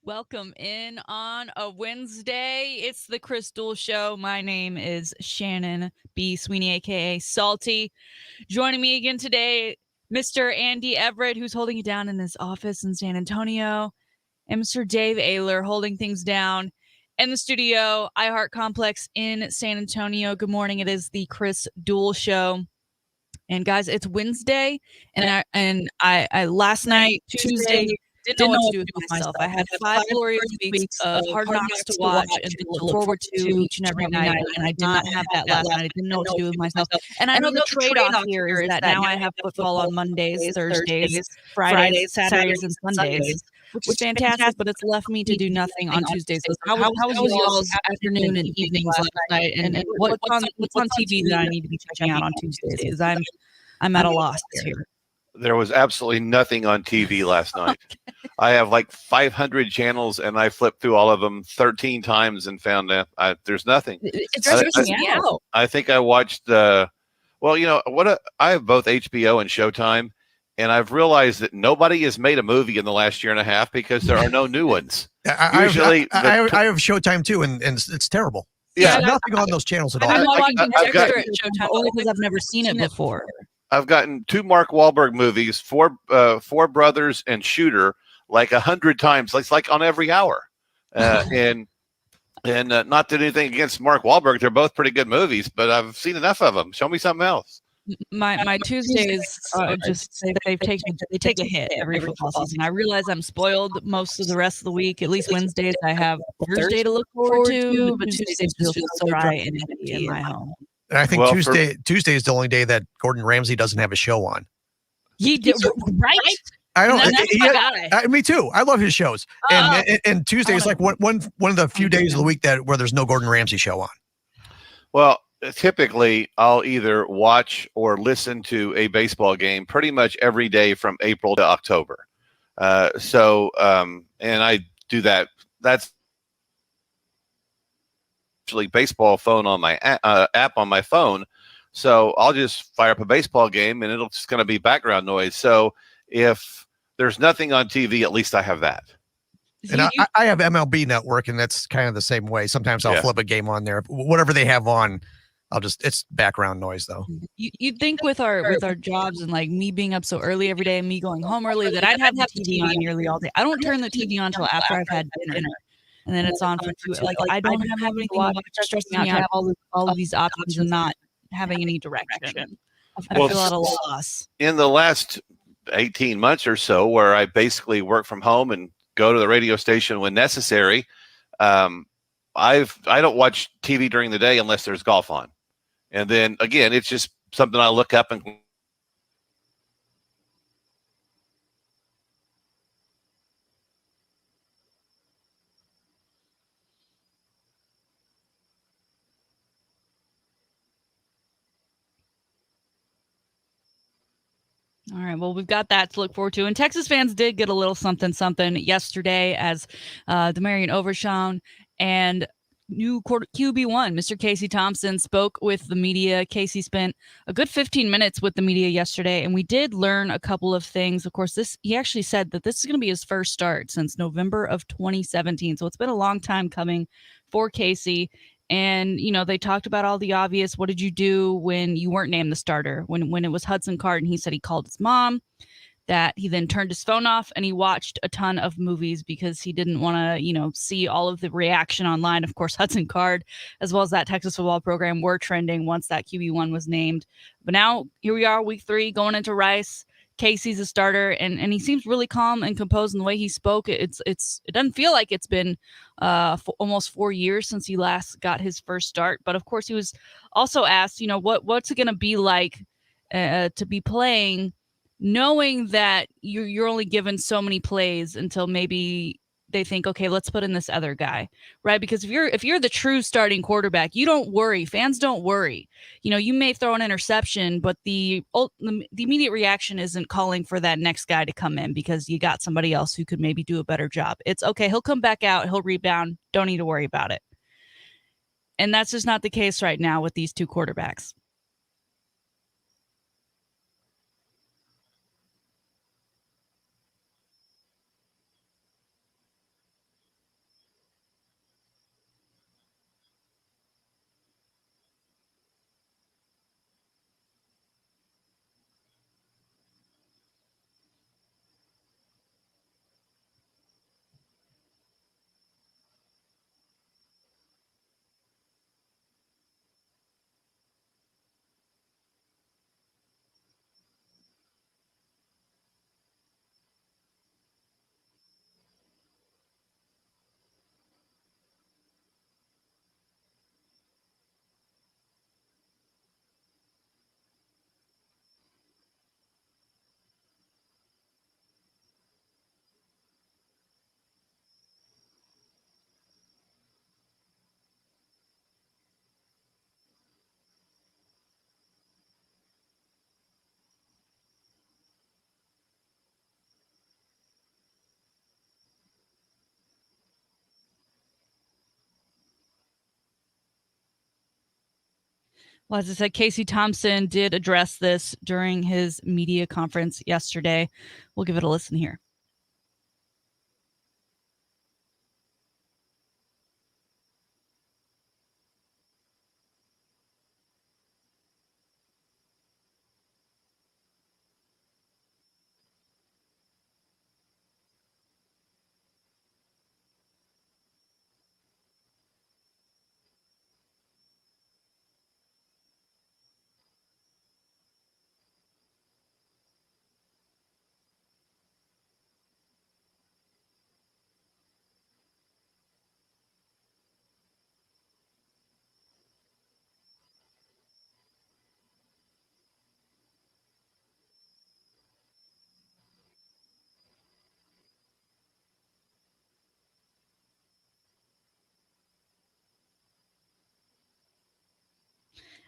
Welcome in on a Wednesday. It's the Duel Show. My name is Shannon B. Sweeney, aka Salty. Joining me again today, Mr. Andy Everett, who's holding it down in his office in San Antonio, and Mr. Dave Ayler holding things down in the studio, iHeart Complex in San Antonio. Good morning. It is the Duel Show. And guys, it's Wednesday, and I last night, Tuesday, didn't know what to do with myself. I had 5 glorious weeks of Hard Knocks to watch and to look forward to each and every night, and I did not have that last night. I didn't know what to do with myself. And I know the trade-off here is that now I have football on Mondays, Thursdays, Fridays, Saturdays, and Sundays, which is fantastic, but it's left me to do nothing on Tuesdays. So how was y'all's afternoon and evenings last night? And what's on TV that I need to be checking out on Tuesdays? Because I'm at a loss here. There was absolutely nothing on TV last night. I have like 500 channels, and I flipped through all of them 13 times and found that there's nothing. It's stressing me out. I think I watched I have both HBO and Showtime, and I've realized that nobody has made a movie in the last year and a half because there are no new ones. I have Showtime too, and it's terrible. Yeah, nothing on those channels at all. I'm watching Dexter at Showtime only because I've never seen it before. I've gotten 2 Mark Wahlberg movies, Four Brothers and Shooter, like 100 times. It's like on every hour. And not that anything against Mark Wahlberg, they're both pretty good movies, but I've seen enough of them. Show me something else. My Tuesdays just they take a hit every football season. I realize I'm spoiled most of the rest of the week. At least Wednesdays I have Thursday to look forward to, but Tuesdays feel so dry and empty in my home. And I think Tuesday is the only day that Gordon Ramsay doesn't have a show on. He did, right? I don't. Me too. I love his shows, and Tuesday is like one of the few days of the week where there's no Gordon Ramsay show on. Well, typically I'll either watch or listen to a baseball game pretty much every day from April to October. And I do that. That's actually baseball phone on my app on my phone. So I'll just fire up a baseball game and it'll just going to be background noise. So if there's nothing on TV, at least I have that. And I have MLB Network, and that's kind of the same way. Sometimes I'll flip a game on there. Whatever they have on, it's background noise though. You'd think with our jobs and like me being up so early every day and me going home early that I'd have the TV on nearly all day. I don't turn the TV on until after I've had dinner. And then it's on for 2. Like I don't have anything to watch. It's stressing me out to have all of these options and not having any direction. I feel at a loss. In the last 18 months or so, where I basically work from home and go to the radio station when necessary, I don't watch TV during the day unless there's golf on. And then again, it's just something I look up and all right, well, we've got that to look forward to. And Texas fans did get a little something yesterday as Demarion Overshown and new QB1, Mr. Casey Thompson, spoke with the media. Casey spent a good 15 minutes with the media yesterday, and we did learn a couple of things. Of course, he actually said that this is going to be his first start since November of 2017. So it's been a long time coming for Casey. And, they talked about all the obvious. What did you do when you weren't named the starter? When it was Hudson Card, and he said he called his mom, that he then turned his phone off and he watched a ton of movies because he didn't want to, see all of the reaction online. Of course, Hudson Card, as well as that Texas football program, were trending once that QB1 was named. But now here we are, week 3, going into Rice. Casey's a starter, and he seems really calm and composed in the way he spoke. It doesn't feel like it's been almost 4 years since he last got his first start. But of course, he was also asked, what's it going to be like to be playing, knowing that you're only given so many plays until maybe they think, okay, let's put in this other guy, right? Because if you're the true starting quarterback, you don't worry. Fans don't worry. You may throw an interception, but the immediate reaction isn't calling for that next guy to come in because you got somebody else who could maybe do a better job. It's okay. He'll come back out. He'll rebound. Don't need to worry about it. And that's just not the case right now with these 2 quarterbacks. Well, as I said, Casey Thompson did address this during his media conference yesterday. We'll give it a listen here.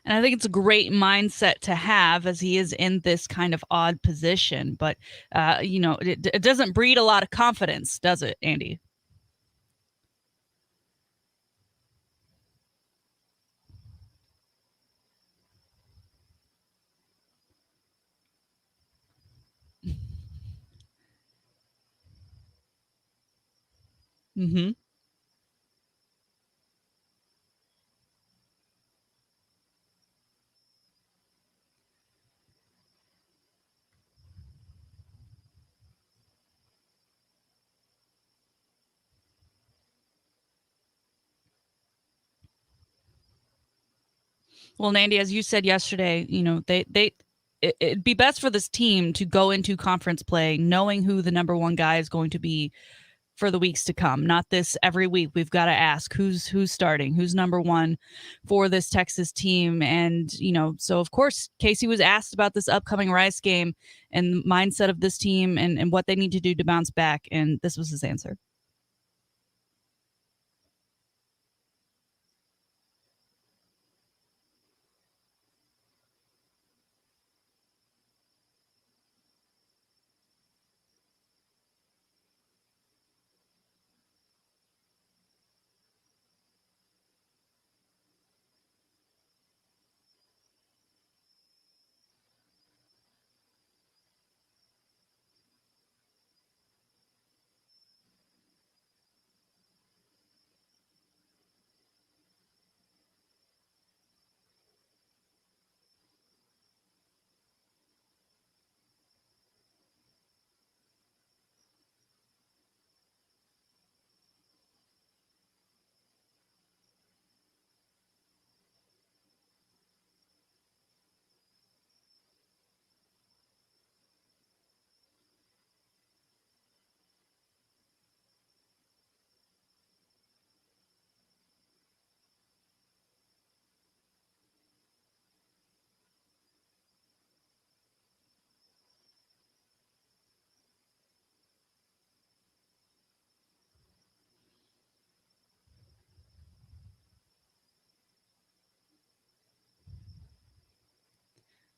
And I think it's a great mindset to have as he is in this kind of odd position. But, it doesn't breed a lot of confidence, does it, Andy? Mm-hmm. Well, Nandy, as you said yesterday, it'd be best for this team to go into conference play knowing who the number one guy is going to be for the weeks to come. Not this every week. We've got to ask who's starting, who's number one for this Texas team. And, so of course, Casey was asked about this upcoming Rice game and the mindset of this team and what they need to do to bounce back. And this was his answer.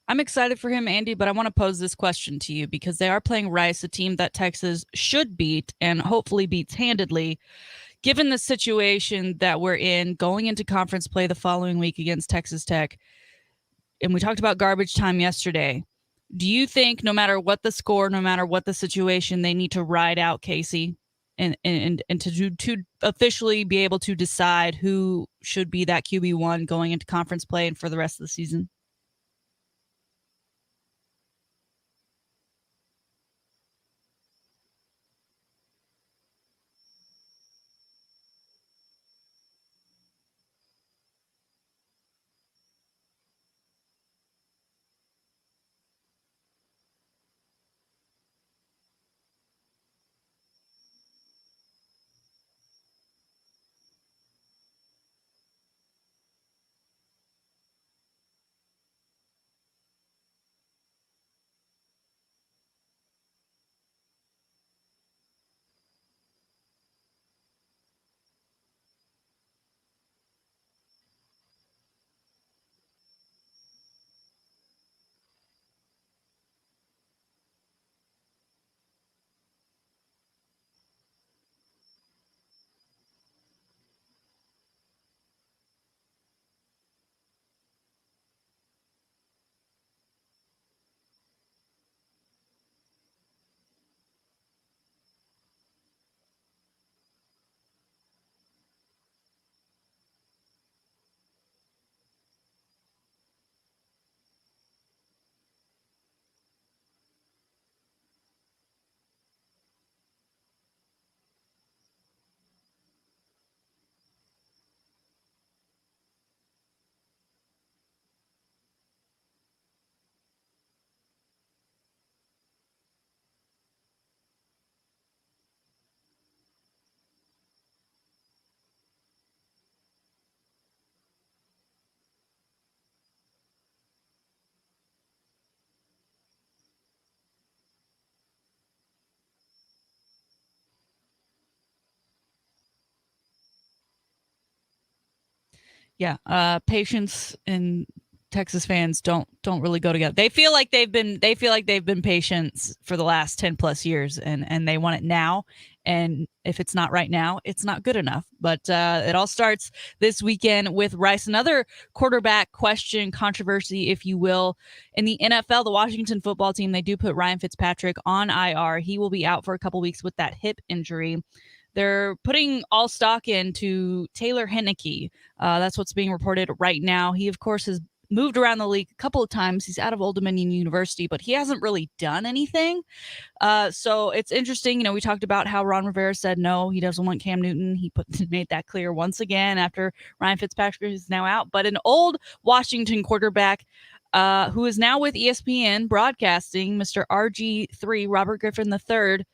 I'm excited for him, Andy, but I want to pose this question to you because they are playing Rice, a team that Texas should beat and hopefully beats handedly. Given the situation that we're in, going into conference play the following week against Texas Tech, and we talked about garbage time yesterday, do you think no matter what the score, no matter what the situation, they need to ride out Casey and to officially be able to decide who should be that QB1 going into conference play and for the rest of the season? Yeah. Patience and Texas fans don't really go together. They feel like they've been patient for the last 10 plus years, and they want it now. And if it's not right now, it's not good enough. But it all starts this weekend with Rice. Another quarterback question, controversy, if you will. In the NFL, the Washington football team, they do put Ryan Fitzpatrick on IR. He will be out for a couple weeks with that hip injury. They're putting all stock into Taylor Heinicke. That's what's being reported right now. He, of course, has moved around the league a couple of times. He's out of Old Dominion University, but he hasn't really done anything. So it's interesting. We talked about how Ron Rivera said no, he doesn't want Cam Newton. He made that clear once again after Ryan Fitzpatrick is now out. But an old Washington quarterback who is now with ESPN broadcasting, Mr. RG3, Robert Griffin III,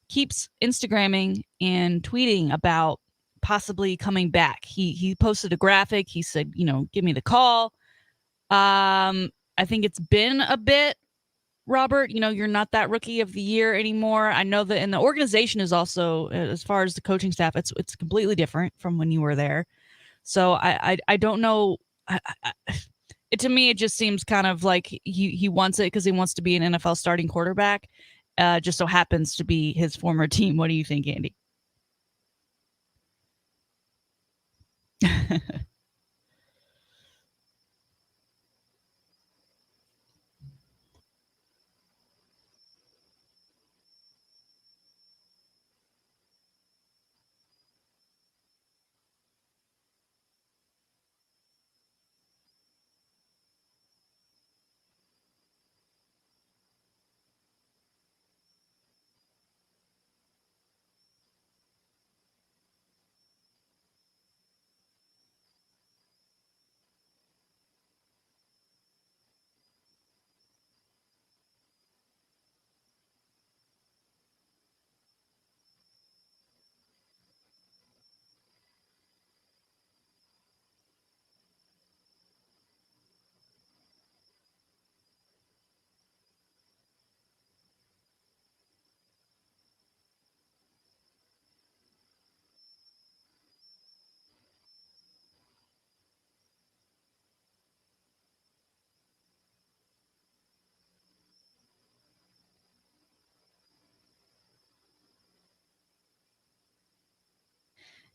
keeps Instagramming and tweeting about possibly coming back. He posted a graphic. He said, give me the call. I think it's been a bit, Robert. You're not that rookie of the year anymore. I know that, and the organization is also, as far as the coaching staff, it's completely different from when you were there. So I don't know. To me, it just seems kind of like he wants it because he wants to be an NFL starting quarterback. Just so happens to be his former team. What do you think, Andy?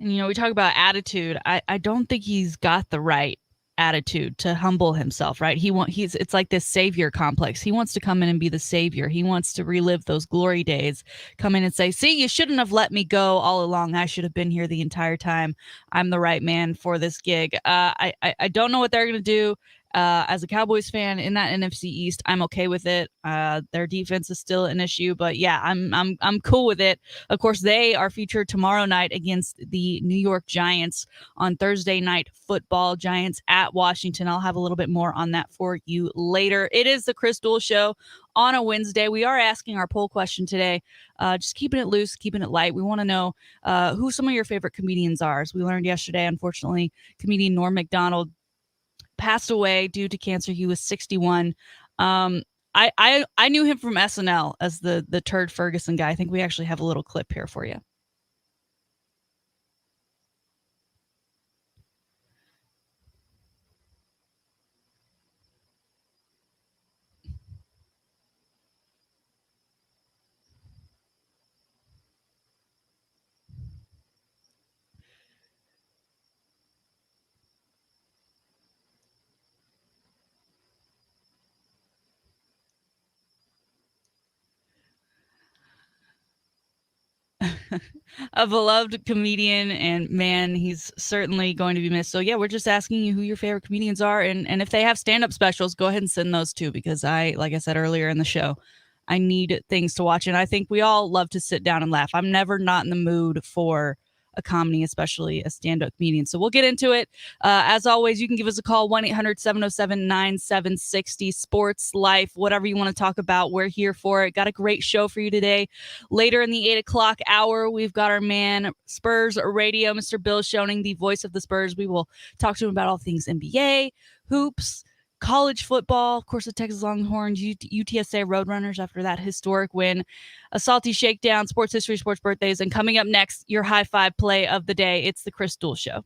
And, we talk about attitude. I don't think he's got the right attitude to humble himself, right? It's like this savior complex. He wants to come in and be the savior. He wants to relive those glory days, come in and say, see, you shouldn't have let me go all along. I should have been here the entire time. I'm the right man for this gig. I don't know what they're going to do. As a Cowboys fan in that NFC East, I'm okay with it. Their defense is still an issue, but yeah, I'm cool with it. Of course, they are featured tomorrow night against the New York Giants on Thursday Night Football. Giants at Washington. I'll have a little bit more on that for you later. It is the Chris Duel Show on a Wednesday. We are asking our poll question today, just keeping it loose, keeping it light. We want to know who some of your favorite comedians are. As we learned yesterday, unfortunately, comedian Norm Macdonald passed away due to cancer. He was 61. I knew him from SNL as the Turd Ferguson guy. I think we actually have a little clip here for you. A beloved comedian, and man, he's certainly going to be missed. So yeah, we're just asking you who your favorite comedians are, and if they have stand-up specials, go ahead and send those too, because like I said earlier in the show, I need things to watch, and I think we all love to sit down and laugh. I'm never not in the mood for a comedy, especially a stand-up comedian. So we'll get into it. As always, you can give us a call, 1-800-707-9760, sports, life, whatever you want to talk about. We're here for it. Got a great show for you today. Later in the 8 o'clock hour, we've got our man, Spurs Radio, Mr. Bill Schoening, the voice of the Spurs. We will talk to him about all things NBA, hoops, college football, of course, the Texas Longhorns, UTSA Roadrunners after that historic win, a salty shakedown, sports history, sports birthdays, and coming up next, your high five play of the day. It's the Chris Duel Show.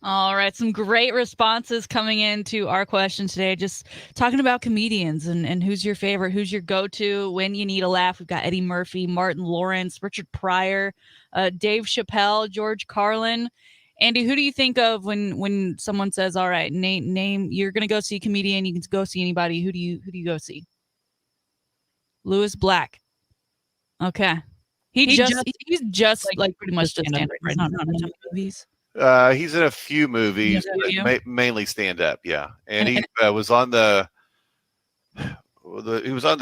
All right, some great responses coming into our question today. Just talking about comedians and who's your favorite, who's your go-to when you need a laugh. We've got Eddie Murphy, Martin Lawrence, Richard Pryor, Dave Chappelle, George Carlin. Andy, who do you think of when someone says, "All right, name you're going to go see a comedian, you can go see anybody." Who do you go see? Lewis Black. Okay, he's just like pretty much just stand-up, right? Not in movies. He's in a few movies, mainly stand up. Yeah. And he was on the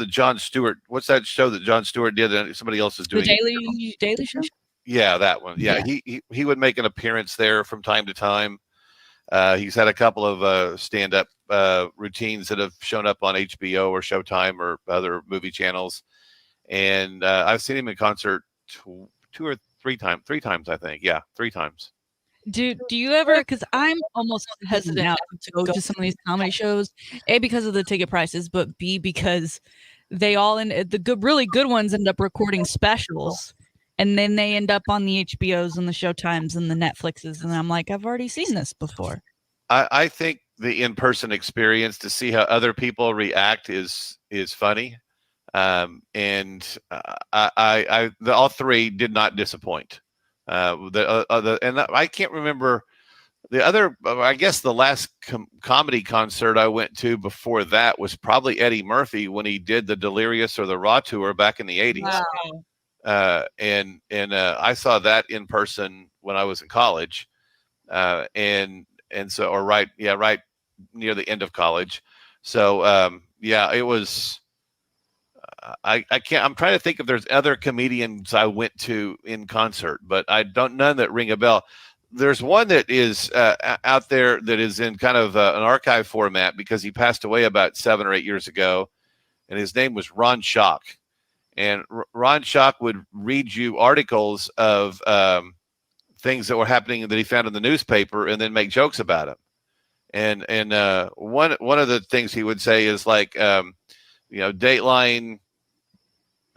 Jon Stewart. What's that show that Jon Stewart did and somebody else is doing? The Daily Show? Yeah, that one. Yeah. He would make an appearance there from time to time. He's had a couple of stand up routines that have shown up on HBO or Showtime or other movie channels. And I've seen him in concert two or three times, I think. Yeah, 3 times. Do you ever, because I'm almost hesitant now to go to some of these comedy shows, A, because of the ticket prices, but B, because they all really good ones end up recording specials, and then they end up on the HBOs and the Showtimes and the Netflixes, and I'm like, I've already seen this before. I think the in-person experience to see how other people react is funny, and all 3 did not disappoint. And I can't remember the other. I guess the last comedy concert I went to before that was probably Eddie Murphy when he did the Delirious or the Raw tour back in the 80s. Wow. And I saw that in person when I was in college, and so right near the end of college. So it was. I can't. I'm trying to think if there's other comedians I went to in concert, but none that ring a bell. There's one that is out there that is in kind of an archive format because he passed away about 7 or 8 years ago, and his name was Ron Schock. And Ron Schock would read you articles of things that were happening that he found in the newspaper, and then make jokes about them. And one of the things he would say is like, Dateline,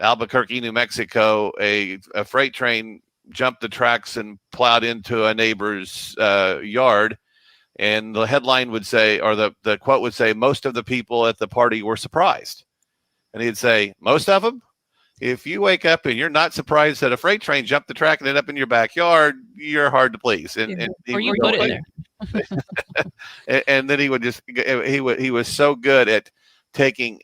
Albuquerque, New Mexico, a freight train jumped the tracks and plowed into a neighbor's yard. And the headline would say, or the quote would say, most of the people at the party were surprised. And he'd say, most of them? If you wake up and you're not surprised that a freight train jumped the track and ended up in your backyard, you're hard to please. And you put it there. And then he would he was so good at taking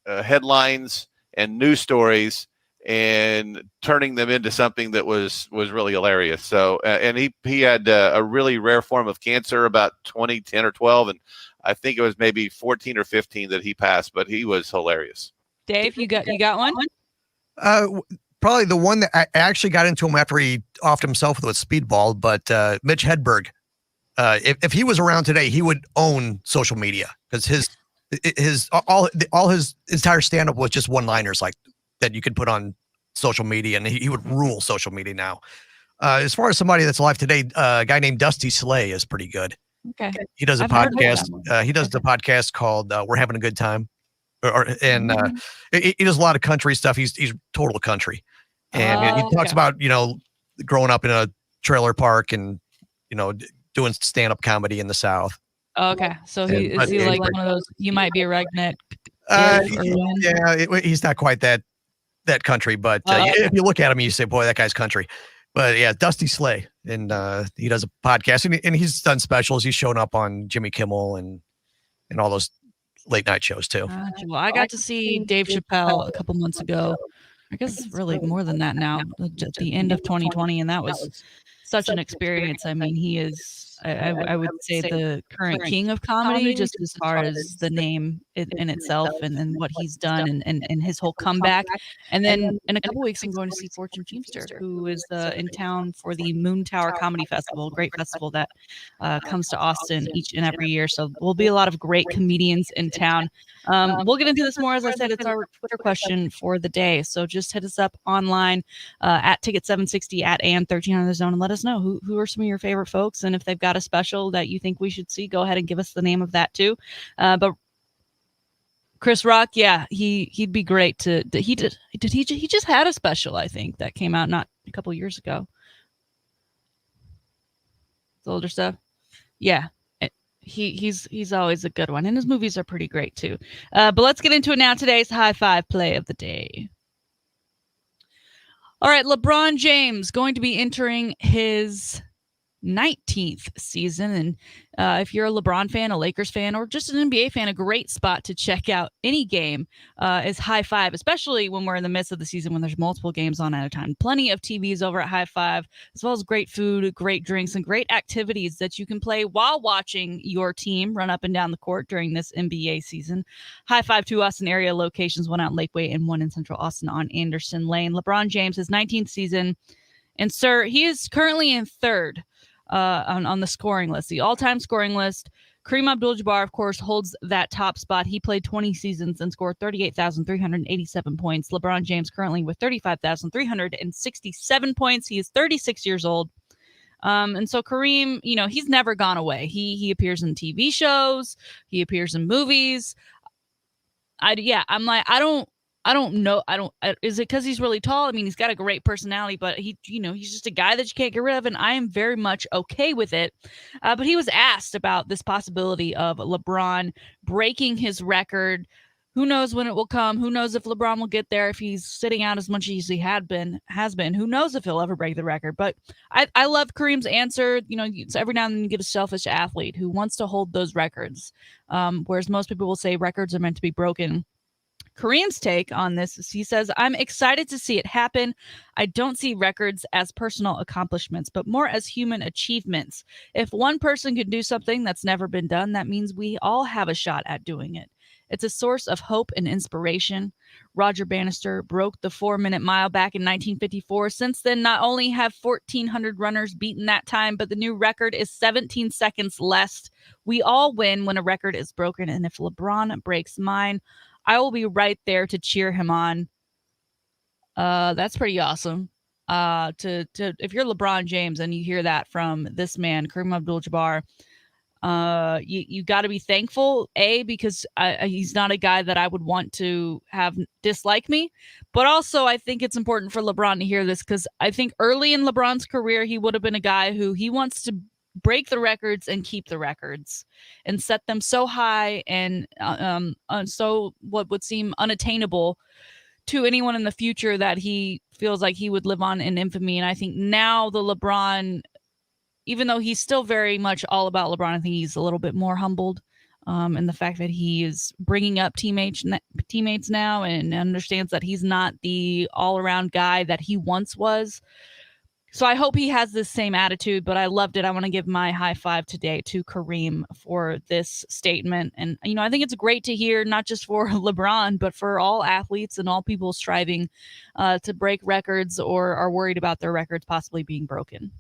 headlines and news stories and turning them into something that was really hilarious. So, and he had a really rare form of cancer about 2010 or 12, and I think it was maybe 14 or 15 that he passed. But he was hilarious. Dave, you got one? Probably the one that I actually got into him after he offed himself with a speedball. But Mitch Hedberg, if he was around today, he would own social media because his entire stand-up was just one-liners like that you could put on social media, and he would rule social media now. As far as somebody that's alive today, a guy named Dusty Slay is pretty good. Okay. He does a podcast. He does the podcast called We're Having a Good Time. He does a lot of country stuff. He's total country. And he talks about, growing up in a trailer park and, doing stand-up comedy in the South. Okay, so is he like one of those? You might be a redneck. He's not quite that country, but if you look at him, you say, "Boy, that guy's country." But yeah, Dusty Slay, and he does a podcast, and he's done specials. He's shown up on Jimmy Kimmel and all those late night shows too. Well, I got to see Dave Chappelle a couple months ago. I guess really more than that now. At the end of 2020, and that was such an experience. I mean, he is. I would say the current king of comedy, just as far as the name in itself and what he's done and his whole comeback. And then in a couple weeks, I'm going to see Fortune Feimster, who is in town for the Moon Tower Comedy Festival, a great festival that comes to Austin each and every year. So there'll be a lot of great comedians in town. We'll get into this more. As I said, it's our Twitter question for the day. So just hit us up online at Ticket760 at AN1300 and let us know who are some of your favorite folks. And if they've got a special that you think we should see, go ahead and give us the name of that too. But Chris Rock, yeah, he'd be great he just had a special, I think, that came out not a couple years ago. It's older stuff. Yeah. He's always a good one, and his movies are pretty great too. But let's get into it now. Today's high five play of the day. All right, LeBron James going to be entering his 19th season. And if you're a LeBron fan, a Lakers fan, or just an NBA fan, a great spot to check out any game is High Five, especially when we're in the midst of the season when there's multiple games on at a time. Plenty of TVs over at High Five, as well as great food, great drinks, and great activities that you can play while watching your team run up and down the court during this NBA season. High Five to us in area locations, one out in Lakeway and one in Central Austin on Anderson Lane. LeBron James, his 19th season. And, sir, he is currently in third on the scoring list, the all-time scoring list. Kareem Abdul-Jabbar, of course, holds that top spot. He played 20 seasons and scored 38,387 points. LeBron James currently with 35,367 points. He is 36 years old. And so Kareem, he's never gone away. He appears in TV shows. He appears in movies. I don't know. Is it because he's really tall? I mean, he's got a great personality, but he's just a guy that you can't get rid of, and I am very much okay with it. But he was asked about this possibility of LeBron breaking his record. Who knows when it will come? Who knows if LeBron will get there? If he's sitting out as much as he has been, who knows if he'll ever break the record? But I love Kareem's answer. Every now and then you get a selfish athlete who wants to hold those records, whereas most people will say records are meant to be broken. Kareem's take on this is he says, I'm excited to see it happen. I don't see records as personal accomplishments, but more as human achievements. If one person can do something that's never been done, that means we all have a shot at doing it. It's a source of hope and inspiration. Roger Bannister broke the 4-minute mile back in 1954. Since then, not only have 1,400 runners beaten that time, but the new record is 17 seconds less. We all win when a record is broken, and if LeBron breaks mine, I will be right there to cheer him on. That's pretty awesome. If you're LeBron James and you hear that from this man, Kareem Abdul-Jabbar, you got to be thankful, because he's not a guy that I would want to have dislike me. But also, I think it's important for LeBron to hear this, because I think early in LeBron's career, he would have been a guy who he wants to break the records and keep the records and set them so high and so what would seem unattainable to anyone in the future that he feels like he would live on in infamy. And I think now the LeBron, even though he's still very much all about LeBron, I think he's a little bit more humbled in the fact that he is bringing up teammates now and understands that he's not the all-around guy that he once was. So I hope he has this same attitude, but I loved it. I want to give my high five today to Kareem for this statement. And, I think it's great to hear, not just for LeBron, but for all athletes and all people striving to break records or are worried about their records possibly being broken.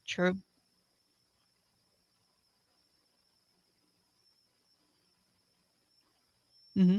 True. Mm-hmm.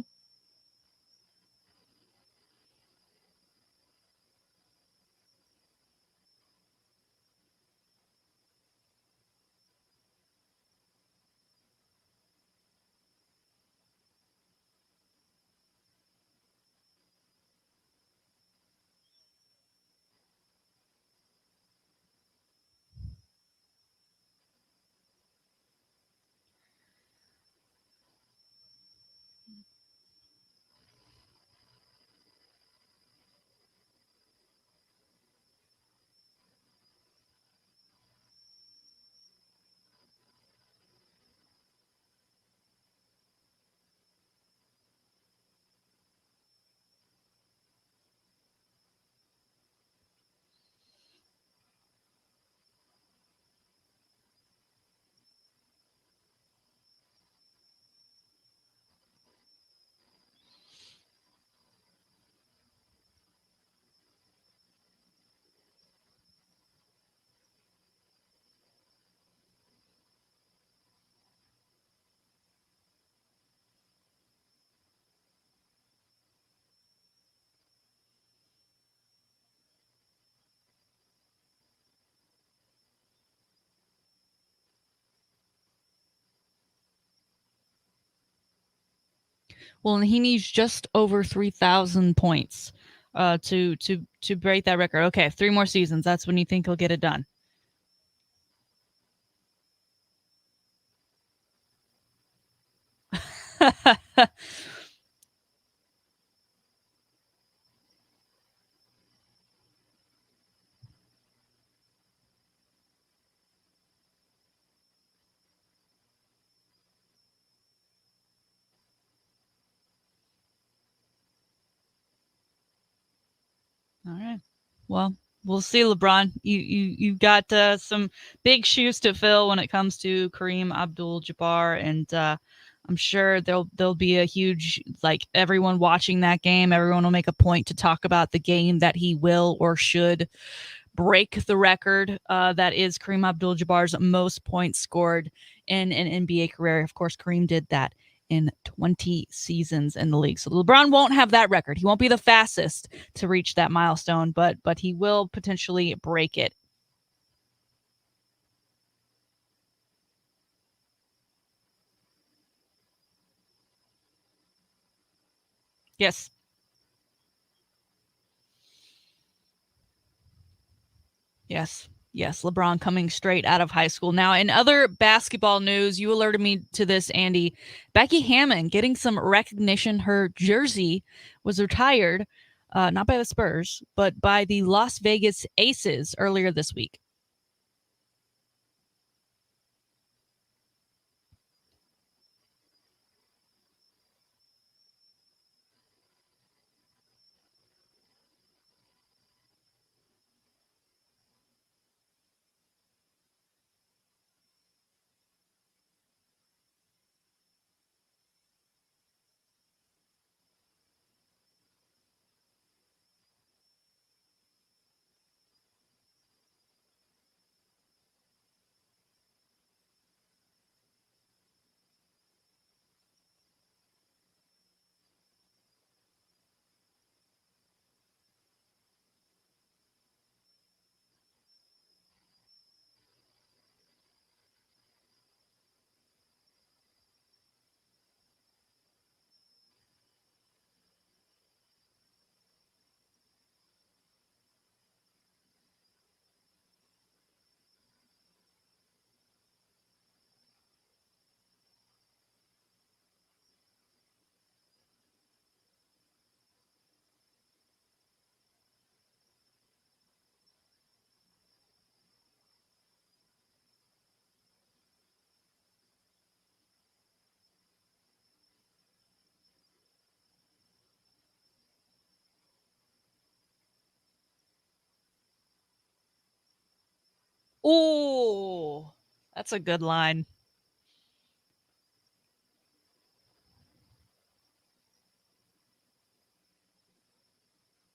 Well, and he needs just over 3,000 points to break that record. Okay, 3 more seasons. That's when you think he'll get it done. All right. Well, we'll see, LeBron. You've got some big shoes to fill when it comes to Kareem Abdul-Jabbar, and I'm sure there'll be a huge, like, everyone watching that game. Everyone will make a point to talk about the game that he will or should break the record that is Kareem Abdul-Jabbar's most points scored in an NBA career. Of course, Kareem did that in 20 seasons in the league. So LeBron won't have that record. He won't be the fastest to reach that milestone, but he will potentially break it. Yes. Yes. Yes, LeBron coming straight out of high school. Now, in other basketball news, you alerted me to this, Andy. Becky Hammon getting some recognition. Her jersey was retired, not by the Spurs, but by the Las Vegas Aces earlier this week. Ooh, that's a good line.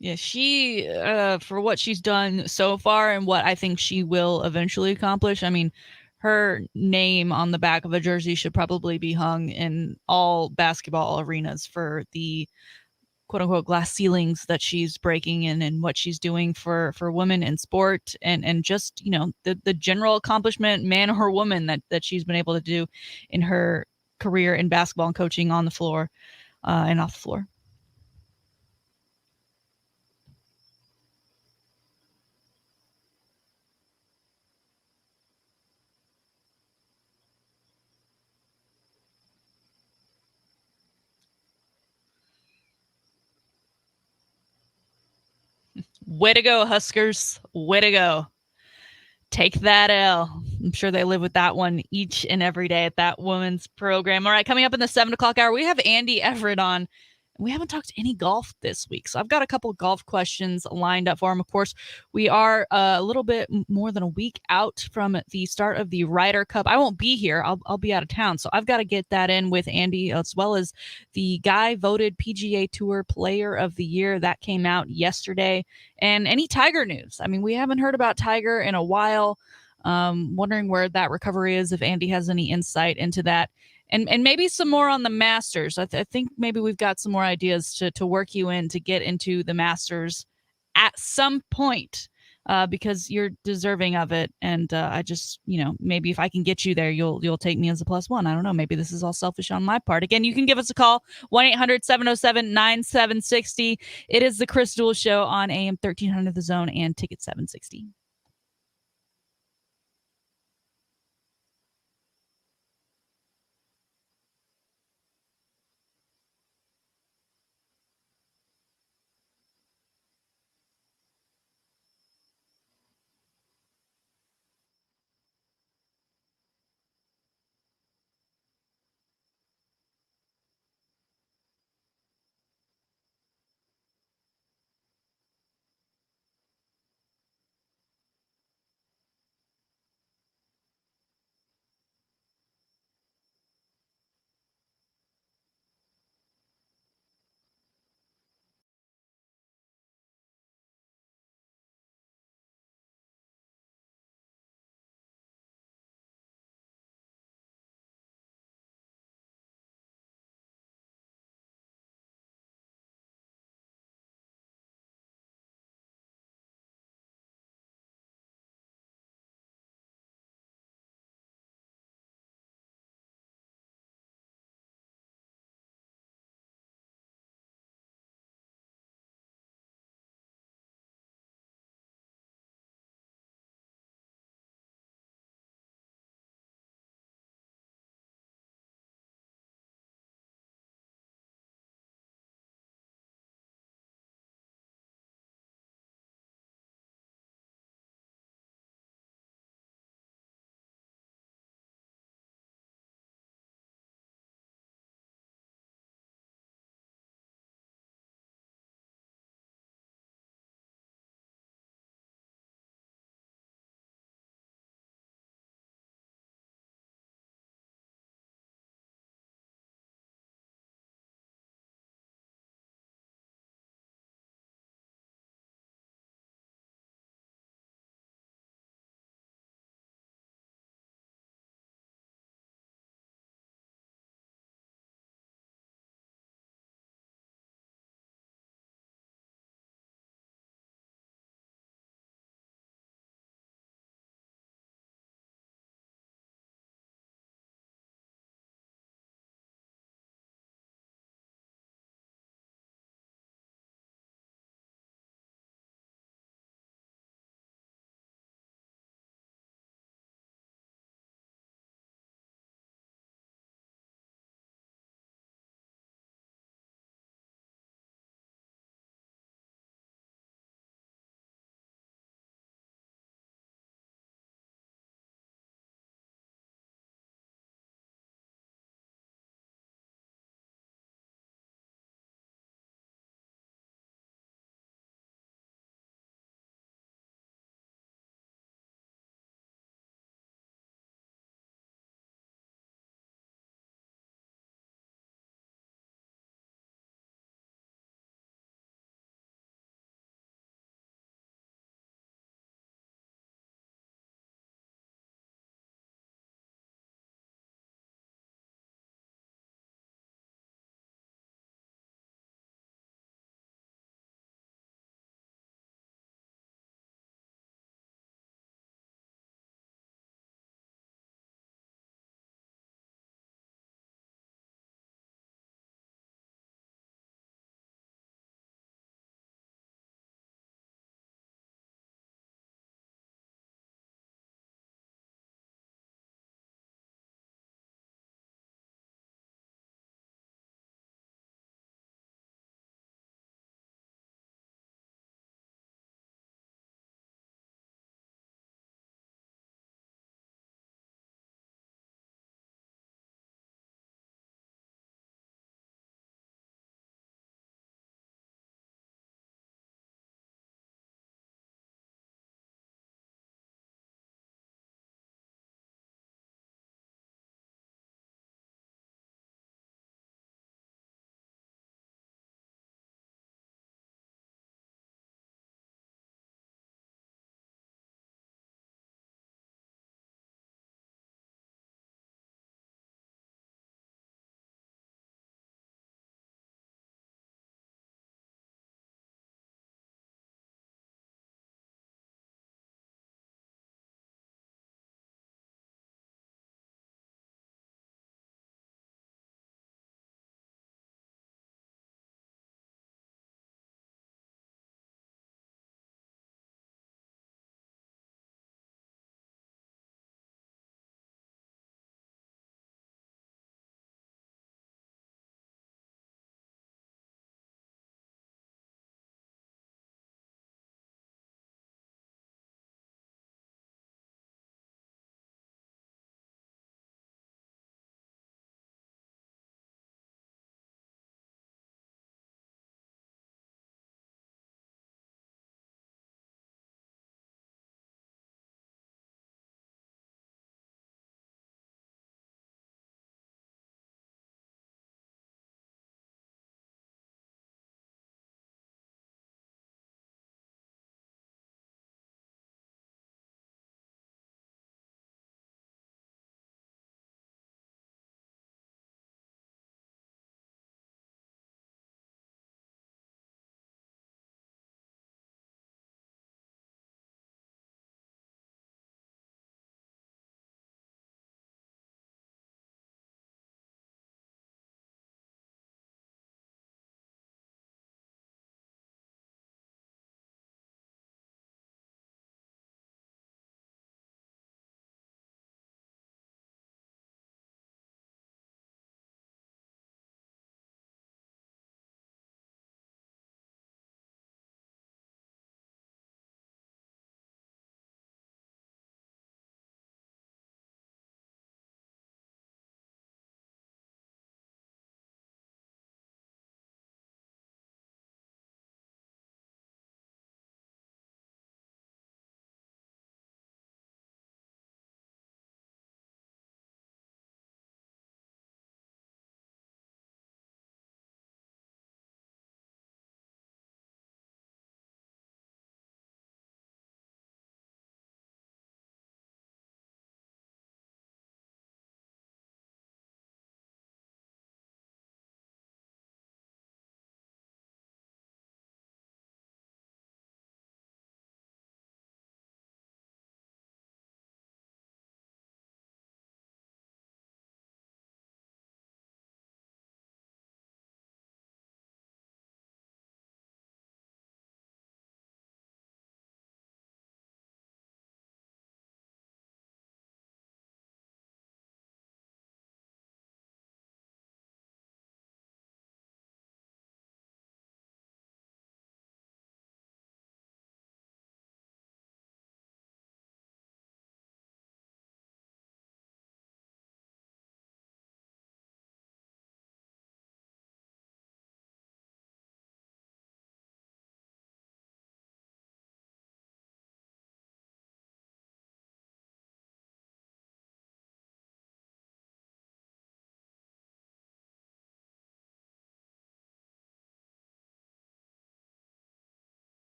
Yeah, she, for what she's done so far and what I think she will eventually accomplish, I mean, her name on the back of a jersey should probably be hung in all basketball arenas for the quote unquote glass ceilings that she's breaking and what she's doing for women in sport and just, the general accomplishment, man or woman, that she's been able to do in her career in basketball and coaching on the floor and off the floor. Way to go, Huskers. Way to go. Take that L. I'm sure they live with that one each and every day at that women's program. All right, coming up in the 7 o'clock hour, we have Andy Everett on. We haven't talked any golf this week, so I've got a couple golf questions lined up for him. Of course, we are a little bit more than a week out from the start of the Ryder Cup. I won't be here. I'll be out of town, so I've got to get that in with Andy, as well as the guy voted PGA Tour Player of the Year. That came out yesterday. And any Tiger news. I mean, we haven't heard about Tiger in a while. Wondering where that recovery is, if Andy has any insight into that. And maybe some more on the Masters. I think maybe we've got some more ideas to work you in to get into the Masters at some point. because you're deserving of it. And I just, maybe if I can get you there, you'll take me as a +1. I don't know. Maybe this is all selfish on my part. Again, you can give us a call, 1-800-707-9760. It is the Chris Duel Show on AM 1300 The Zone and Ticket 760.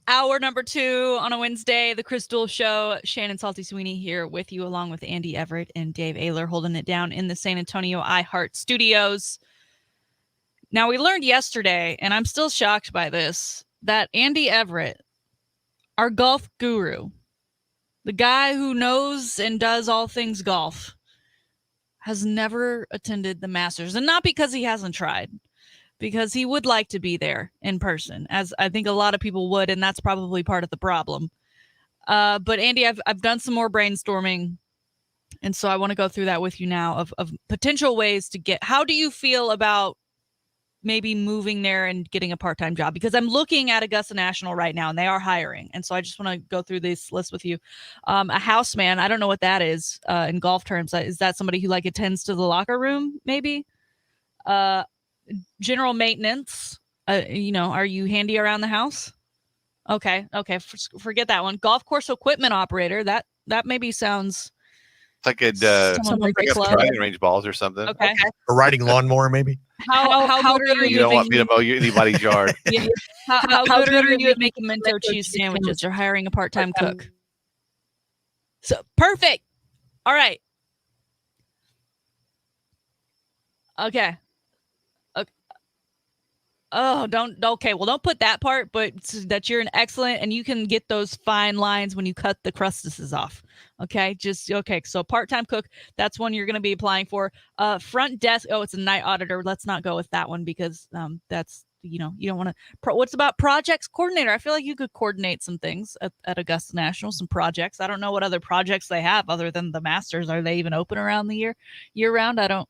Hour number 2 on a Wednesday, the Chris Duel Show. Shannon Salty Sweeney here with you, along with Andy Everett and Dave Ayler, holding it down in the San Antonio iHeart Studios. Now, we learned yesterday, and I'm still shocked by this, that Andy Everett, our golf guru, the guy who knows and does all things golf, has never attended the Masters. And not because he hasn't tried, because he would like to be there in person, as I think a lot of people would, and that's probably part of the problem. But Andy, I've done some more brainstorming, and so I want to go through that with you now of potential ways to get. How do you feel about maybe moving there and getting a part-time job? Because I'm looking at Augusta National right now, and they are hiring, and so I just want to go through this list with you. A houseman, I don't know what that is in golf terms. Is that somebody who like attends to the locker room, maybe? General maintenance, are you handy around the house? Okay. Forget that one. Golf course equipment operator. That maybe sounds like a driving range balls or something. Okay. Or riding lawnmower, maybe. How good are you? You don't want me to mow anybody's yard. Yeah. How good are you at making Minto cheese sandwiches or hiring a part-time cook? So perfect. All right. Okay. Oh, don't put that part, but that you're an excellent, and you can get those fine lines when you cut the crustaceans off. Okay. So part-time cook, that's one you're going to be applying for. Front desk. Oh, it's a night auditor. Let's not go with that one because, that's, you don't want to, what's about projects coordinator? I feel like you could coordinate some things at Augusta National, some projects. I don't know what other projects they have other than the Masters. Are they even open around the year round? I don't.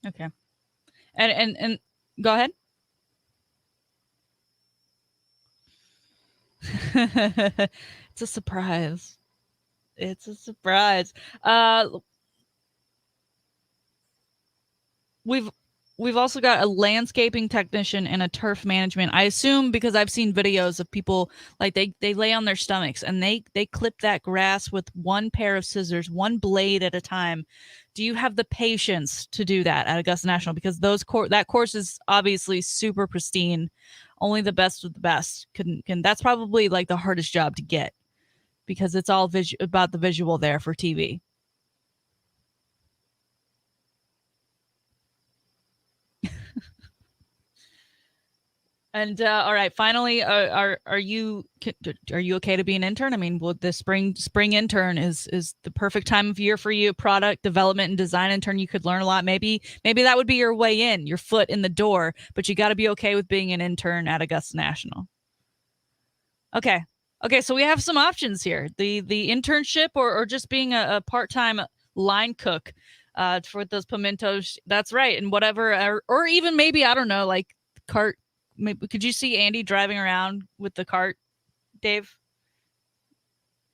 Okay. And go ahead. It's a surprise. We've also got a landscaping technician and a turf management. I assume because I've seen videos of people like they lay on their stomachs and they clip that grass with one pair of scissors, one blade at a time. Do you have the patience to do that at Augusta National? Because that course is obviously super pristine. Only the best of the best can. That's probably like the hardest job to get because it's all about the visual there for TV. And all right, finally, are you okay to be an intern? I mean, the spring intern is the perfect time of year for you. Product development and design intern, you could learn a lot. Maybe that would be your way in, your foot in the door. But you got to be okay with being an intern at Augusta National. Okay, so we have some options here: the internship or just being a part-time line cook for those pimentos. That's right, and whatever, or even maybe I don't know, like cart. Maybe, could you see Andy driving around with the cart, Dave?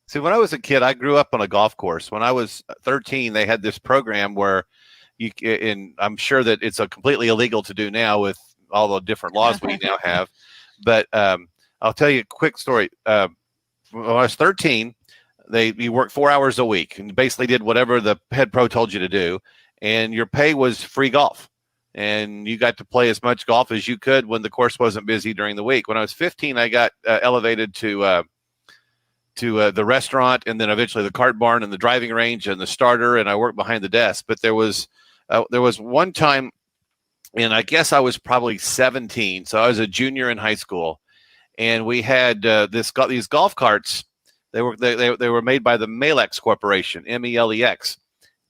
See, when I was a kid, I grew up on a golf course. When I was 13, they had this program where and I'm sure that it's completely illegal to do now with all the different laws we now have. But I'll tell you a quick story. When I was 13, you worked 4 hours a week and basically did whatever the head pro told you to do. And your pay was free golf. And you got to play as much golf as you could when the course wasn't busy during the week. When I was 15, I got elevated to the restaurant and then eventually the cart barn and the driving range and the starter, and I worked behind the desk. But there was one time, and I guess I was probably 17, so I was a junior in high school, and we had these golf carts. They were made by the Melex Corporation, MELEX,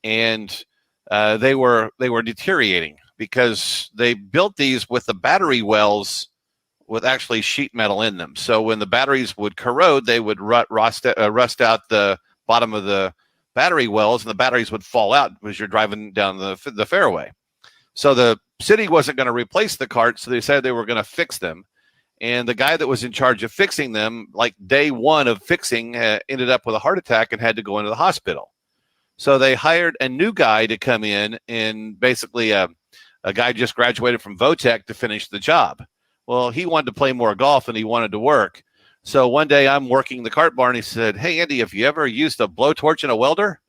and they were deteriorating, because they built these with the battery wells with actually sheet metal in them. So when the batteries would corrode, they would rust out the bottom of the battery wells, and the batteries would fall out as you're driving down the fairway. So the city wasn't going to replace the carts, so they said they were going to fix them. And the guy that was in charge of fixing them, like day one of fixing, ended up with a heart attack and had to go into the hospital. So they hired a new guy to come in, and basically a guy just graduated from Votech to finish the job. Well, he wanted to play more golf and he wanted to work. So one day I'm working the cart bar and he said, "Hey, Andy, have you ever used a blowtorch and a welder?"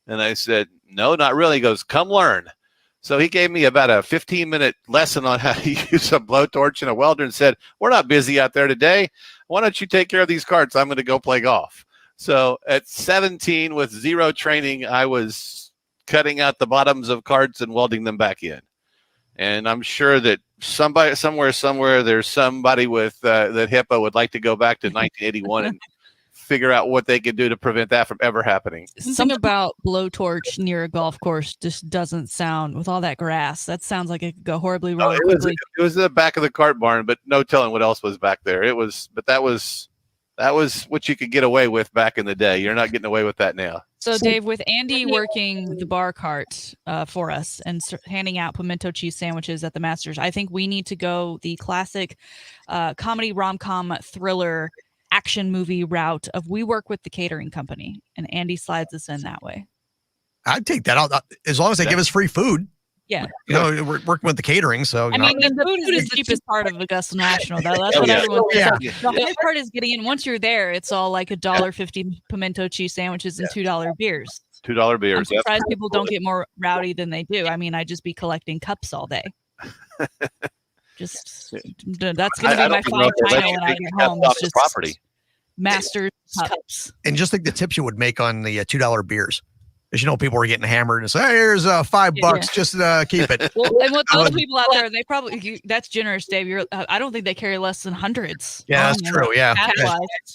And I said, "No, not really." He goes, "Come learn." So he gave me about a 15-minute lesson on how to use a blowtorch and a welder and said, "We're not busy out there today. Why don't you take care of these carts? I'm going to go play golf." So at 17 with zero training, I was cutting out the bottoms of carts and welding them back in. And I'm sure that somewhere, there's somebody with that HIPAA would like to go back to 1981 and figure out what they can do to prevent that from ever happening. Something about blowtorch near a golf course just doesn't sound, with all that grass, that sounds like it could go horribly wrong quickly. It was in the back of the cart barn, but no telling what else was back there. That was what you could get away with back in the day. You're not getting away with that now. So, Dave, with Andy working the bar cart for us and handing out pimento cheese sandwiches at the Masters, I think we need to go the classic comedy rom-com thriller action movie route of we work with the catering company, and Andy slides us in that way. I'd take that out as long as they give us free food. Yeah. We're working with the catering, so I mean, the food is the cheapest part of Augusta National, though. That's what everyone says. The hard part is getting in. Once you're there, it's all like $1.50 pimento cheese sandwiches and $2 beers. $2 beers. I'm surprised people don't get more rowdy than they do. I mean, I'd just be collecting cups all day. That's going to be my fine china when I get home. It's just property. Masters cups. And just think the tips you would make on the $2 beers. As you know, people are getting hammered and say, "Hey, here's $5, just keep it." Well, and with those people out there, they probably that's generous, Dave. I don't think they carry less than hundreds. Yeah, that's true. Yeah,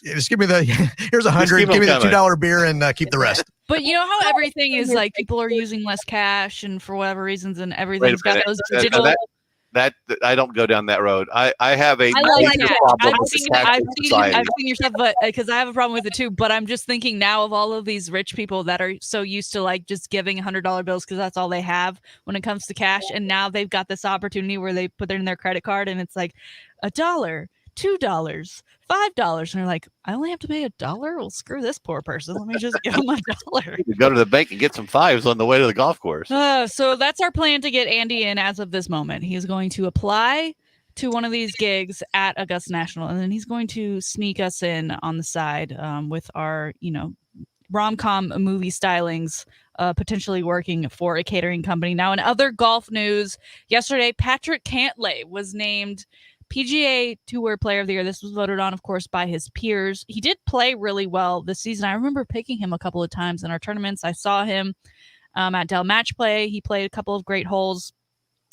just give me here's 100. Give me the $2 beer and keep the rest. But you know how everything is like people are using less cash and for whatever reasons, and everything's got those digital. That I don't go down that road. I have a major problem I've with seen your stuff, but because I have a problem with it too. But I'm just thinking now of all of these rich people that are so used to like just giving $100 bills because that's all they have when it comes to cash, and now they've got this opportunity where they put it in their credit card and it's like $1, $2, $5, and they're like, I only have to pay $1. Well, screw this poor person. Let me just give them $1. Go to the bank and get some fives on the way to the golf course. So that's our plan to get Andy in as of this moment. He's going to apply to one of these gigs at Augusta National, and then he's going to sneak us in on the side with our, rom-com movie stylings, potentially working for a catering company. Now, in other golf news, yesterday, Patrick Cantley was named PGA Tour Player of the Year. This was voted on, of course, by his peers. He did play really well this season. I remember picking him a couple of times in our tournaments. I saw him at Dell Match Play. He played a couple of great holes.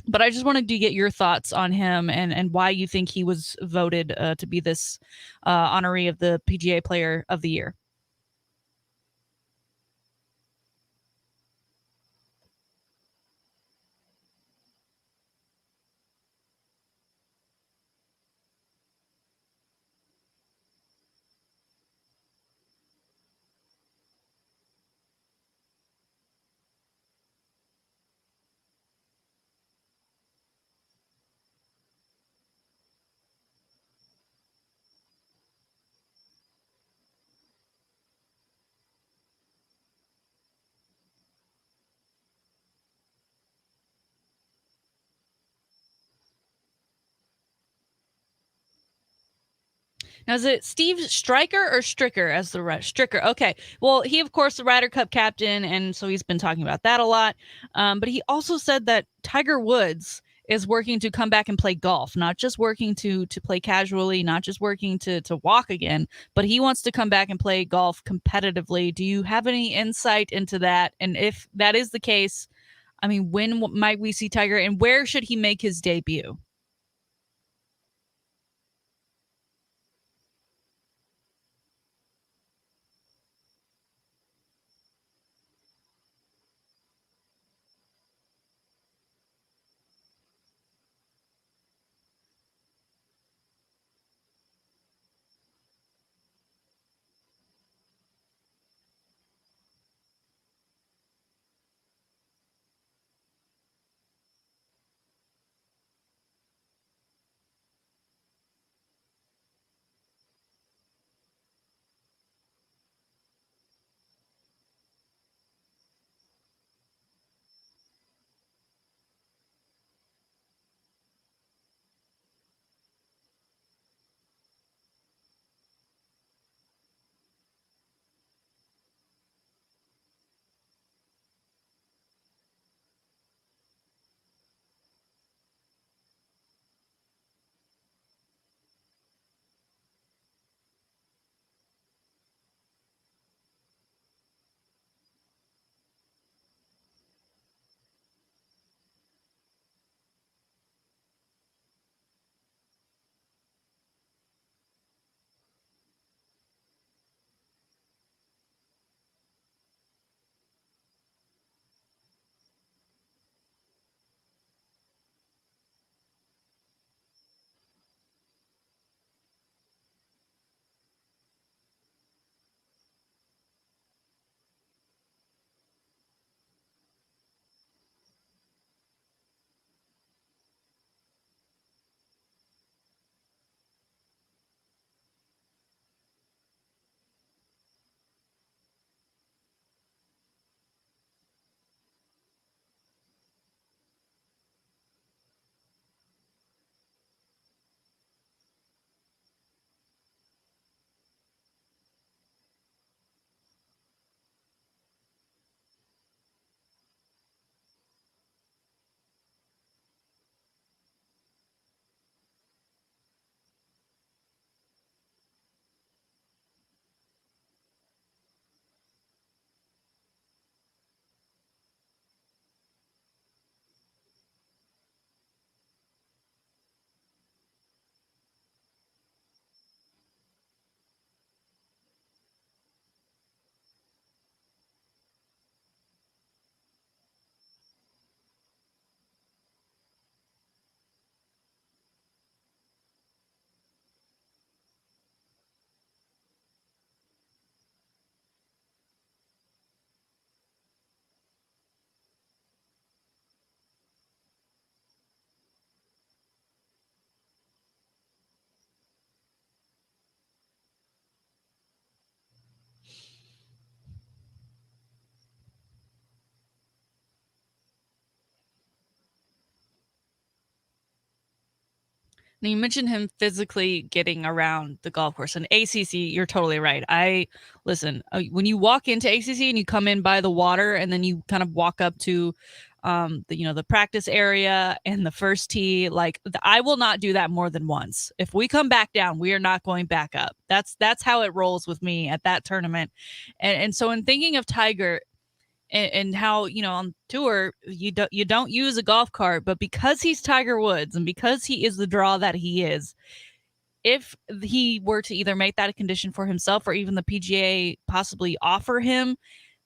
But I just wanted to get your thoughts on him and why you think he was voted to be this honoree of the PGA Player of the Year. Now, is it Steve Stricker or Stricker as the Stricker? Okay. Well, he, of course, the Ryder Cup captain, and so he's been talking about that a lot. But he also said that Tiger Woods is working to come back and play golf, not just working to play casually, not just working to walk again, but he wants to come back and play golf competitively. Do you have any insight into that? And if that is the case, I mean, when might we see Tiger, and where should he make his debut? You mentioned him physically getting around the golf course. And ACC, you're totally right. Listen, when you walk into ACC and you come in by the water and then you kind of walk up to the practice area and the first tee, like I will not do that more than once. If we come back down, we are not going back up. That's how it rolls with me at that tournament. And so in thinking of Tiger, and how on tour you don't use a golf cart, but because he's Tiger Woods and because he is the draw that he is, if he were to either make that a condition for himself or even the PGA possibly offer him,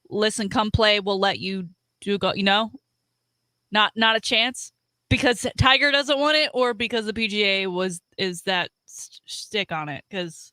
listen, come play, we'll let you do go, not a chance because Tiger doesn't want it or because the PGA is that stick on it, because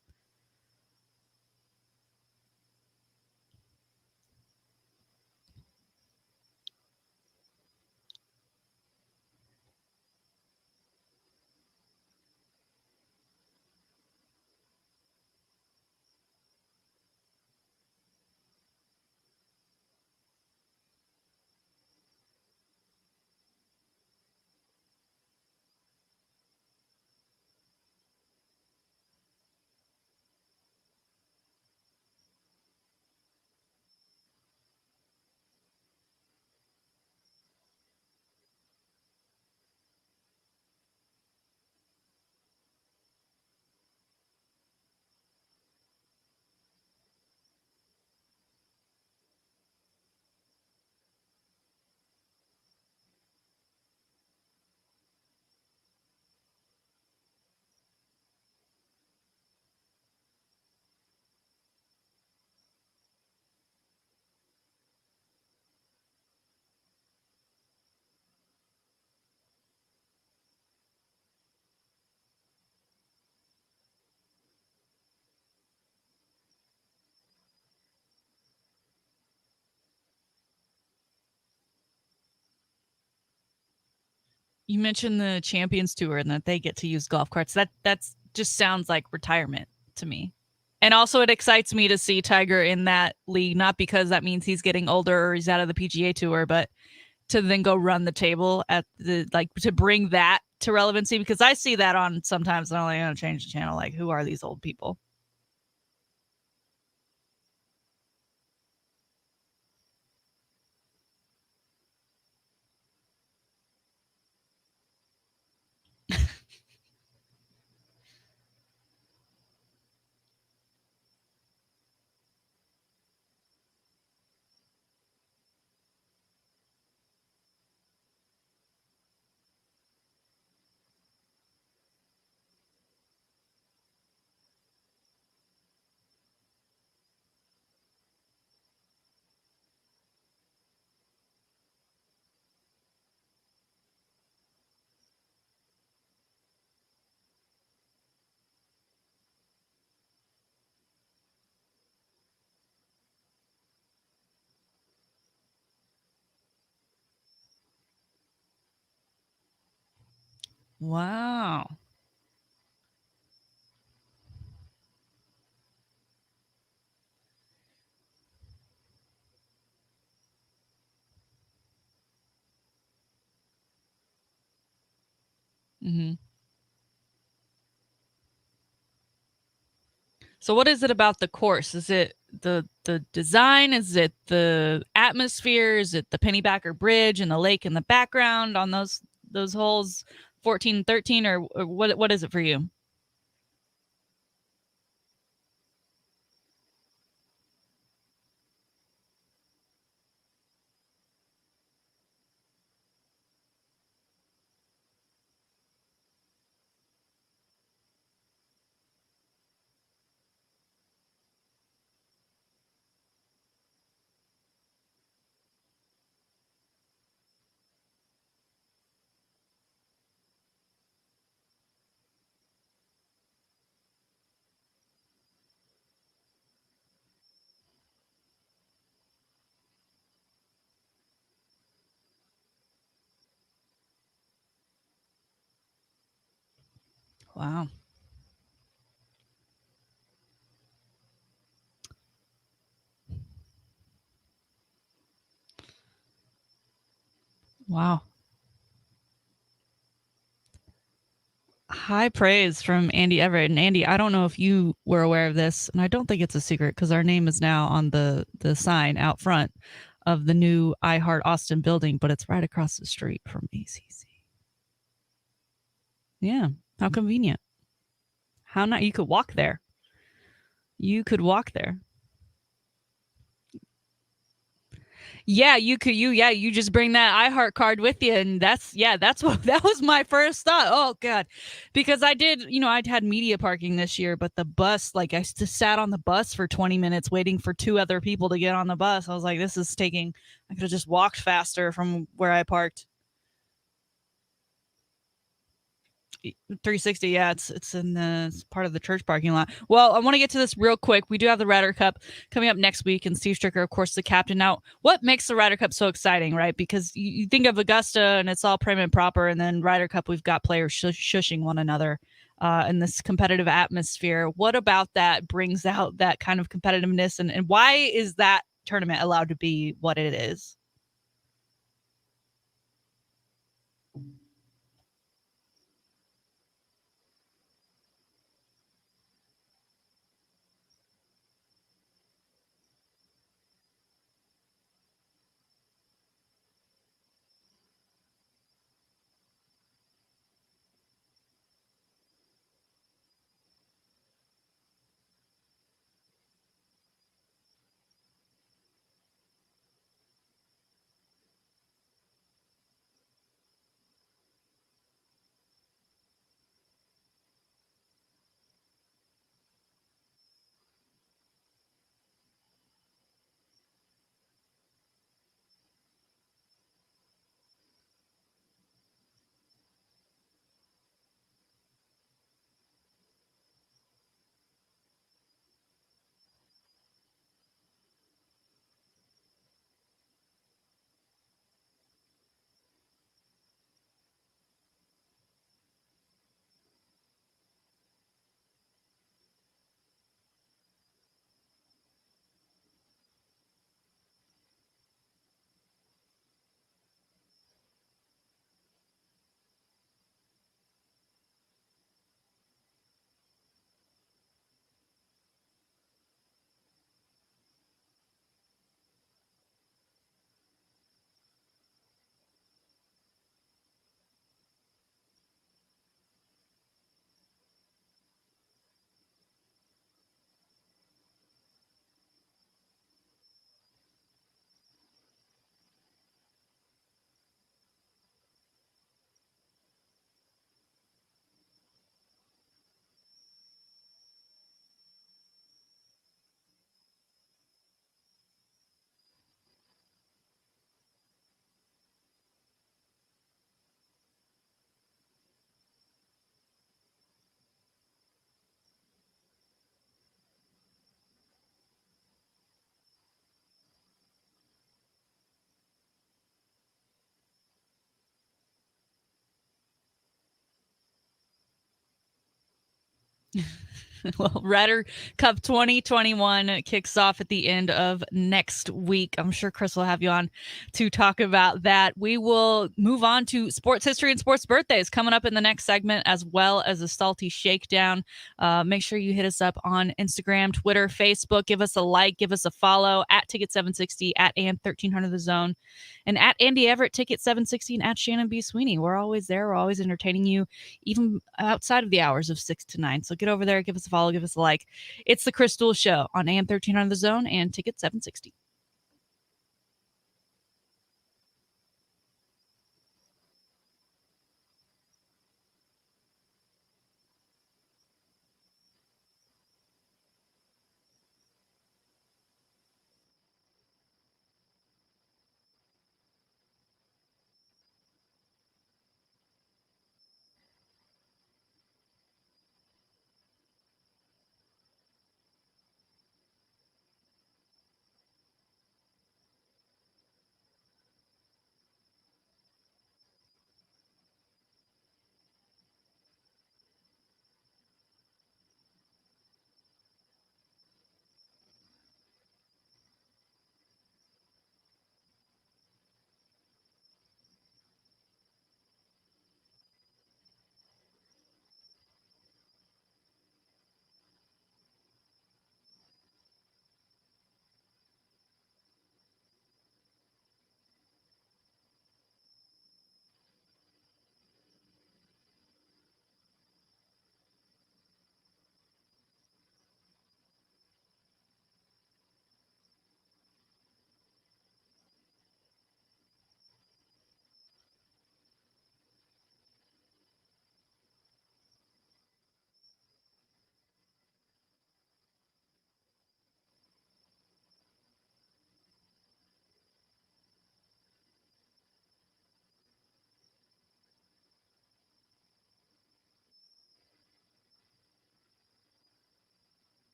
you mentioned the Champions Tour and that they get to use golf carts. That's just sounds like retirement to me. And also it excites me to see Tiger in that league, not because that means he's getting older or he's out of the PGA Tour, but to then go run the table at to bring that to relevancy, because I see that on sometimes I'm only going to change the channel. Like, who are these old people? Wow. Mm-hmm. So what is it about the course? Is it the design? Is it the atmosphere? Is it the Pennybacker Bridge and the lake in the background on those holes 14 and 13, or what is it for you? Wow. Wow. High praise from Andy Everett. And Andy, I don't know if you were aware of this, and I don't think it's a secret because our name is now on the sign out front of the new iHeart Austin building, but it's right across the street from ACC. Yeah, how convenient. How not? You could walk there. You could walk there. Yeah, you just bring that iHeart card with you, and that's what that was my first thought. Oh god, because I'd had media parking this year, but the bus, like I just sat on the bus for 20 minutes waiting for two other people to get on the bus. I was like, this is taking. I could have just walked faster from where I parked. 360, yeah, it's in it's part of the church parking lot. Well, I want to get to this real quick. We do have the Ryder Cup coming up next week, and Steve Stricker, of course, the captain. Now, what makes the Ryder Cup so exciting, right? Because you think of Augusta and it's all prim and proper, and then Ryder Cup, we've got players shushing one another in this competitive atmosphere. What about that brings out that kind of competitiveness, and why is that tournament allowed to be what it is? Well, Ryder Cup 2021 kicks off at the end of next week. I'm sure Chris will have you on to talk about that. We will move on to sports history and sports birthdays coming up in the next segment, as well as a salty shakedown. Make sure you hit us up on Instagram, Twitter, Facebook. Give us a like, give us a follow at Ticket760, at AM1300 The Zone, and at Andy Everett, Ticket760, and at Shannon B. Sweeney. We're always there. We're always entertaining you, even outside of the hours of 6 to 9. So get over there, give us a follow, give us a like. It's the Chris Duel Show on AM 1300 The Zone and Ticket 760.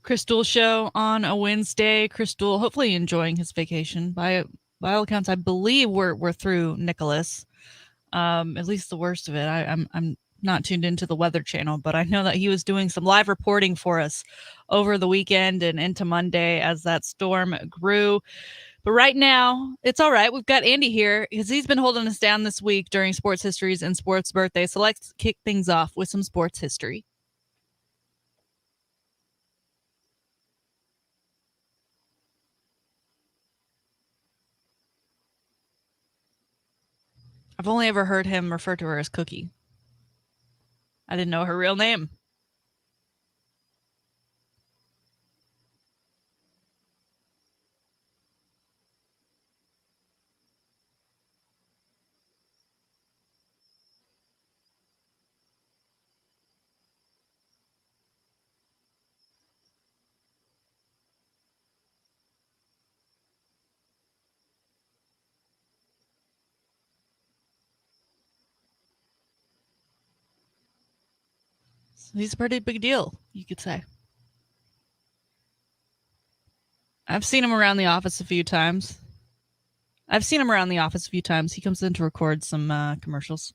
Chris Duel show on a Wednesday. Chris Duel, hopefully enjoying his vacation. By all accounts, I believe we're through Nicholas. At least the worst of it. I'm not tuned into the Weather Channel, but I know that he was doing some live reporting for us over the weekend and into Monday as that storm grew. But right now, it's all right. We've got Andy here because he's been holding us down this week during sports histories and sports birthdays. So let's kick things off with some sports history. I've only ever heard him refer to her as Cookie. I didn't know her real name. He's a pretty big deal, you could say. I've seen him around the office a few times. He comes in to record some commercials.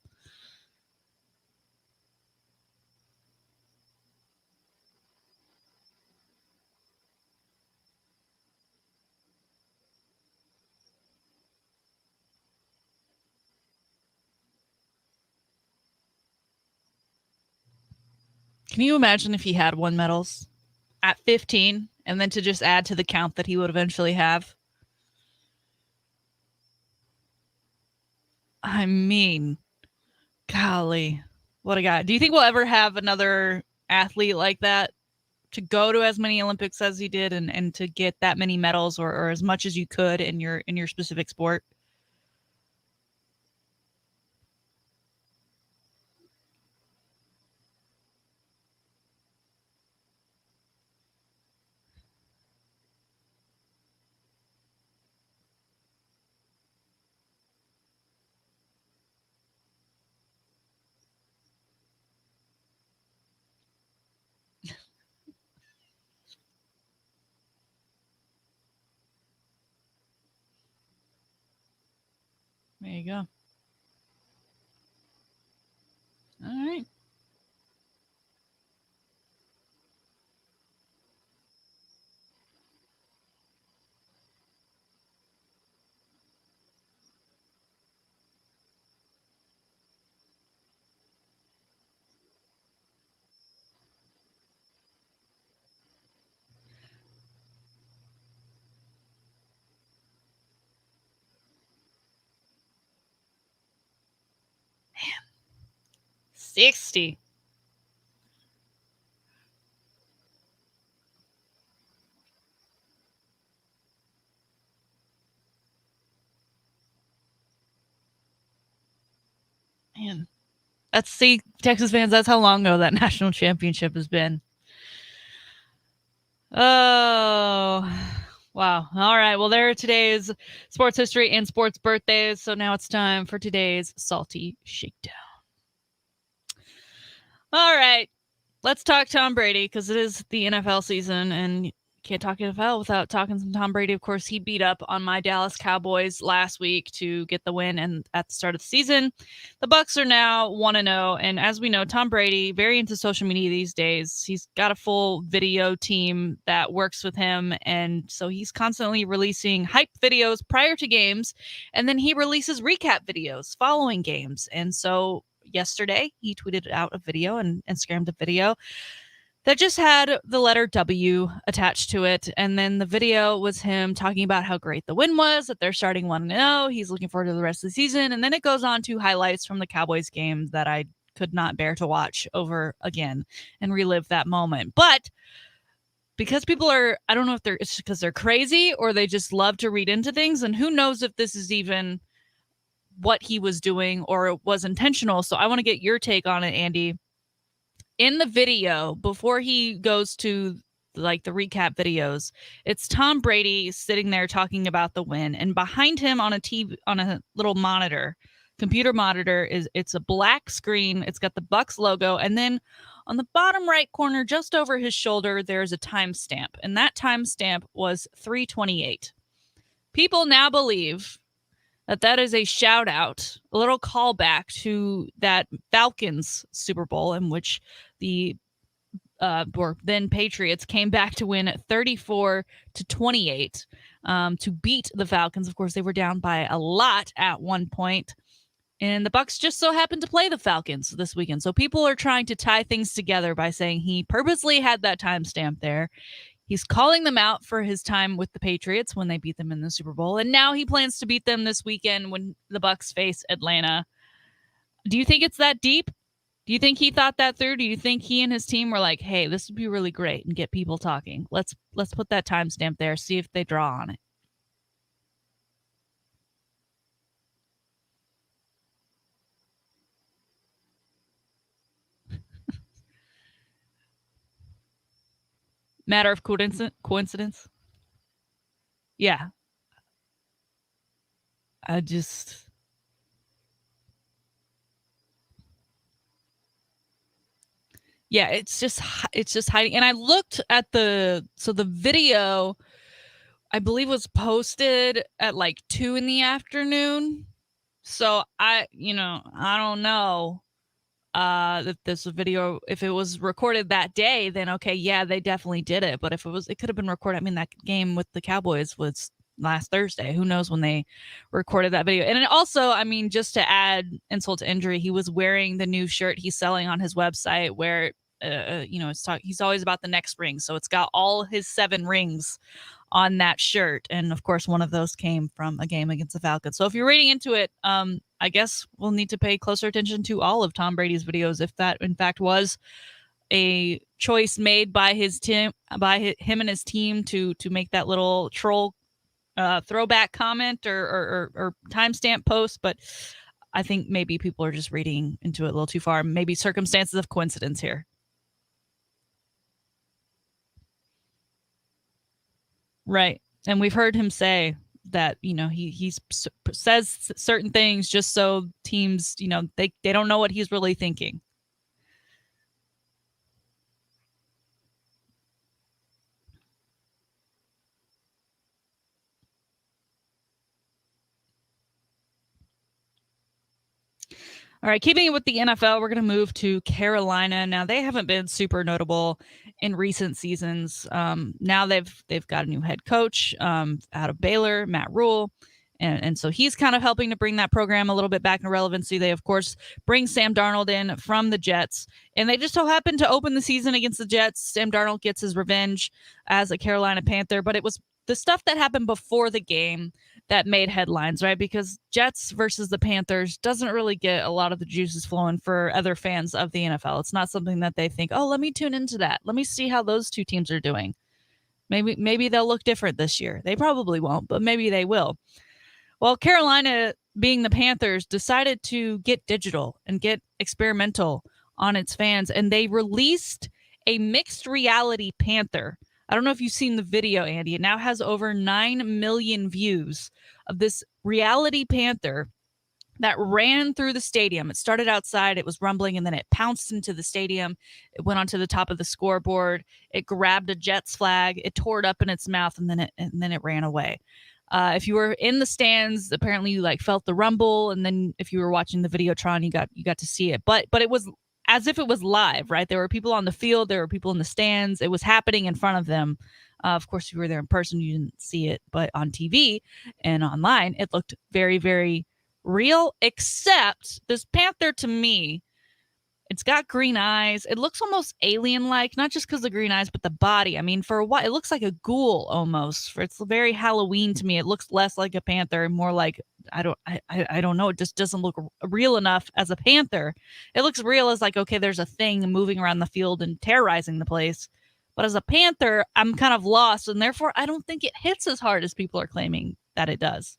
Can you imagine if he had won medals at 15 and then to just add to the count that he would eventually have? I mean, golly, what a guy. Do you think we'll ever have another athlete like that to go to as many Olympics as he did and to get that many medals or as much as you could in your specific sport? There you go. All right. Man. 60. Man. Texas fans, that's how long ago that national championship has been. Oh, wow. All right. Well, there are today's sports history and sports birthdays. So now it's time for today's Salty Shakedown. All right. Let's talk Tom Brady because it is the NFL season and can't talk NFL without talking some Tom Brady. Of course, he beat up on my Dallas Cowboys last week to get the win and at the start of the season. The Bucs are now 1-0, and as we know, Tom Brady, very into social media these days. He's got a full video team that works with him, and so he's constantly releasing hype videos prior to games, and then he releases recap videos following games. And so yesterday, he tweeted out a video and Instagrammed a video that just had the letter W attached to it. And then the video was him talking about how great the win was, that they're starting 1-0. He's looking forward to the rest of the season. And then it goes on to highlights from the Cowboys game that I could not bear to watch over again and relive that moment. But because people are, I don't know if it's because they're crazy or they just love to read into things. And who knows if this is even what he was doing or it was intentional. So I want to get your take on it, Andy. In the video, before he goes to like the recap videos, it's Tom Brady sitting there talking about the win, and behind him on a TV, on a little monitor, computer monitor, it's a black screen. It's got the Bucs logo, and then On the bottom right corner, just over his shoulder, there's a timestamp, and that timestamp was 3:28. People now believe that is a shout out, a little callback to that Falcons Super Bowl in which the or then Patriots came back to win 34-28 to beat the Falcons. Of course, they were down by a lot at one point, and the Bucs just so happened to play the Falcons this weekend. So people are trying to tie things together by saying he purposely had that timestamp there. He's calling them out for his time with the Patriots when they beat them in the Super Bowl, and now he plans to beat them this weekend when the Bucs face Atlanta. Do you think it's that deep? Do you think he thought that through? Do you think he and his team were like, "Hey, this would be really great and get people talking. Let's put that timestamp there, see if they draw on it." Matter of coincidence? Yeah. Yeah, it's just hiding. And I looked at the video, I believe, was posted at like 2 p.m. So I don't know if this video, if it was recorded that day, then okay, yeah, they definitely did it. But if it could have been recorded. I mean, that game with the Cowboys was last Thursday. Who knows when they recorded that video? And it also, I mean, just to add insult to injury, he was wearing the new shirt he's selling on his website where he's always about the next ring. So it's got all his 7 rings on that shirt. And of course, one of those came from a game against the Falcons. So if you're reading into it, I guess we'll need to pay closer attention to all of Tom Brady's videos if that in fact was a choice made by his team, by him and his team to make that little troll throwback comment or timestamp post. But I think maybe people are just reading into it a little too far. Maybe circumstances of coincidence here. Right. And we've heard him say that, he says certain things just so teams, they don't know what he's really thinking. All right, keeping it with the NFL, we're going to move to Carolina. Now, they haven't been super notable in recent seasons. Now they've got a new head coach out of Baylor, Matt Rule. And so he's kind of helping to bring that program a little bit back into relevancy. They, of course, bring Sam Darnold in from the Jets. And they just so happened to open the season against the Jets. Sam Darnold gets his revenge as a Carolina Panther. But it was the stuff that happened before the game that made headlines, right? Because Jets versus the Panthers doesn't really get a lot of the juices flowing for other fans of the NFL. It's not something that they think, oh, let me tune into that. Let me see how those two teams are doing. Maybe they'll look different this year. They probably won't, but maybe they will. Well, Carolina, being the Panthers, decided to get digital and get experimental on its fans, and they released a mixed reality Panther. I don't know if you've seen the video, Andy. It now has over 9 million views of this reality Panther that ran through the stadium. It started outside, it was rumbling, and then it pounced into the stadium. It went onto the top of the scoreboard. It grabbed a Jets flag. It tore it up in its mouth, and then it ran away. If you were in the stands, apparently you felt the rumble, and then if you were watching the Videotron, you got to see it. But it was as if it was live, right? There were people on the field, there were people in the stands. It was happening in front of them. Of course, if you were there in person, you didn't see it, but on TV and online, it looked very, very real, except this Panther, to me, it's got green eyes. It looks almost alien-like, not just because of the green eyes, but the body. I mean, for a while, it looks like a ghoul almost. It's very Halloween to me. It looks less like a panther and more like, I don't know. It just doesn't look real enough as a panther. It looks real as like, okay, there's a thing moving around the field and terrorizing the place. But as a panther, I'm kind of lost, and therefore I don't think it hits as hard as people are claiming that it does.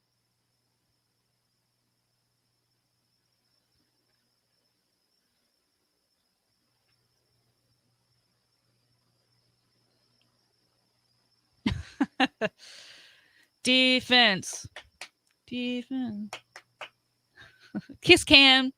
Defense. Kiss cam.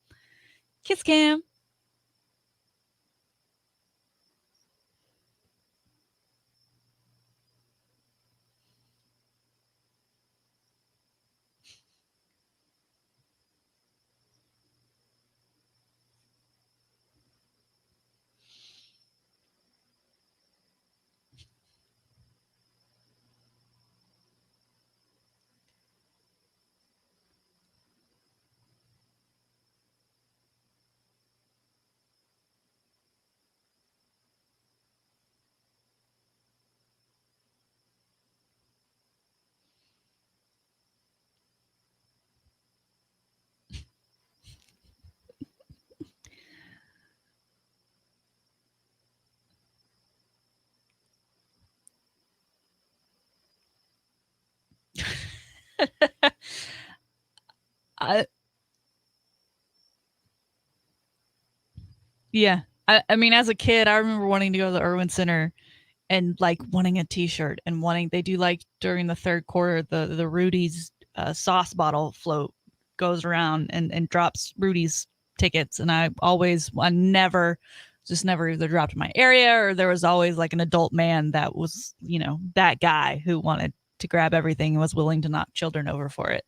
Yeah. I mean, as a kid, I remember wanting to go to the Irwin Center and like wanting a T-shirt and wanting. They do like during the third quarter, the Rudy's sauce bottle float goes around and drops Rudy's tickets, and I never either dropped in my area, or there was always like an adult man that was, that guy who wanted to grab everything and was willing to knock children over for it.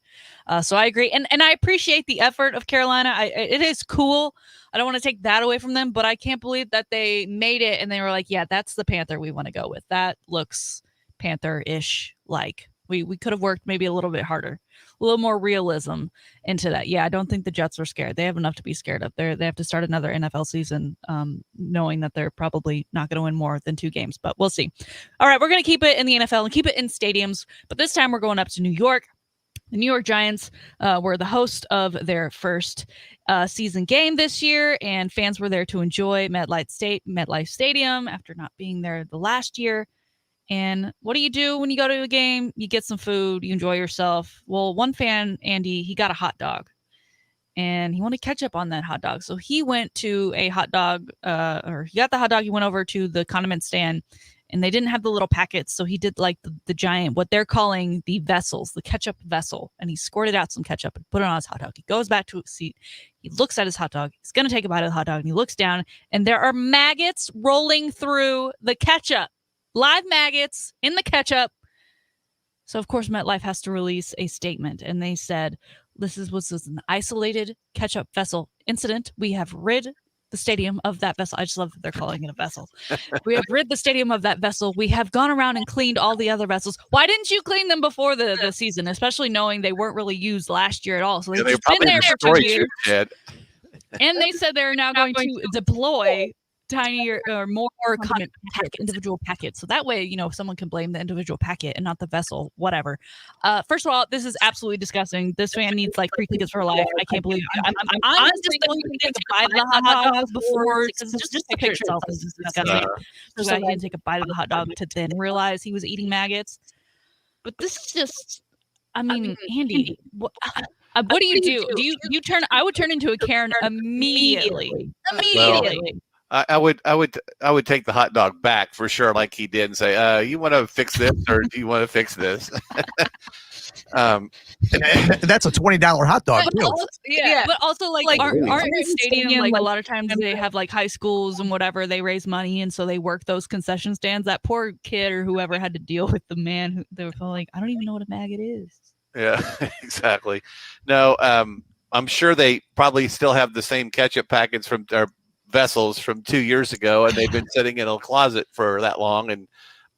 So I agree, and I appreciate the effort of Carolina. It is cool. I don't want to take that away from them, but I can't believe that they made it and they were like, yeah, that's the Panther we want to go with. That looks Panther-ish. Like we could have worked maybe a little bit harder, a little more realism into that. Yeah, I don't think the Jets were scared. They have enough to be scared of. They have to start another NFL season knowing that they're probably not going to win more than 2 games, but we'll see. All right, we're going to keep it in the NFL and keep it in stadiums, but this time we're going up to New York. The New York Giants were the host of their first season game this year, and fans were there to enjoy MetLife Stadium after not being there the last year. And what do you do when you go to a game? You get some food, you enjoy yourself. Well, one fan, Andy, he got a hot dog, and he wanted ketchup on that hot dog. So he went to a hot dog, or he got the hot dog, he went over to the condiment stand, and they didn't have the little packets. So he did like the giant, what they're calling the vessels, the ketchup vessel. And he squirted out some ketchup and put it on his hot dog. He goes back to his seat. He looks at his hot dog. He's going to take a bite of the hot dog. And he looks down, and there are maggots rolling through the ketchup. Live maggots in the ketchup. So, of course, MetLife has to release a statement. And they said, this was an isolated ketchup vessel incident. We have rid the stadium of that vessel. I just love that they're calling it a vessel. We have rid the stadium of that vessel. We have gone around and cleaned all the other vessels. Why didn't you clean them before the season, especially knowing they weren't really used last year at all? So they've just been there for 2 years. And they said they're now going to deploy tinier or more condiment individual packets. So that way, someone can blame the individual packet and not the vessel, whatever. First of all, this is absolutely disgusting. This fan needs like free tickets for life. I can't believe it. I'm honestly going to take a bite of the hot dog before, because just the picture itself is disgusting. So he didn't take a bite of the hot dog to then realize he was eating maggots. But this is just, I mean, Andy, what do you do? Do you turn? I would turn into a Karen immediately. Immediately. I would take the hot dog back for sure, like he did, and say, "You want to fix this, or do you want to fix this?" That's a $20 hot dog. Yeah, but also like our stadium, like a lot of times they have like high schools and whatever. They raise money, and so they work those concession stands. That poor kid or whoever had to deal with the man who they were like, "I don't even know what a maggot is." Yeah, exactly. No, I'm sure they probably still have the same ketchup packets from their vessels from 2 years ago, and they've been sitting in a closet for that long, and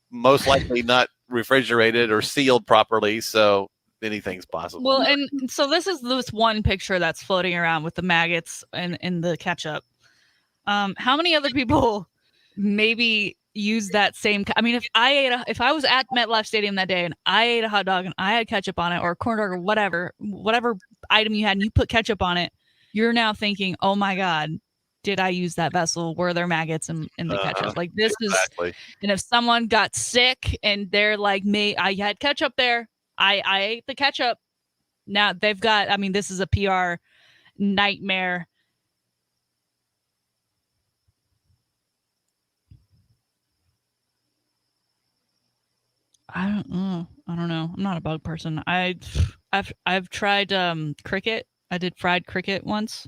most likely not refrigerated or sealed properly. So anything's possible. Well, and so this is this one picture that's floating around with the maggots and the ketchup. How many other people maybe use that same? I mean, if I was at MetLife Stadium that day and I ate a hot dog and I had ketchup on it, or a corn dog, or whatever item you had, and you put ketchup on it, you're now thinking, oh my God, did I use that vessel? Were there maggots in the ketchup? Like this exactly. is, and if someone got sick and they're like, I had ketchup there. I ate the ketchup. Now they've got, I mean, this is a PR nightmare. I don't know. I'm not a bug person. I've tried cricket. I did fried cricket once.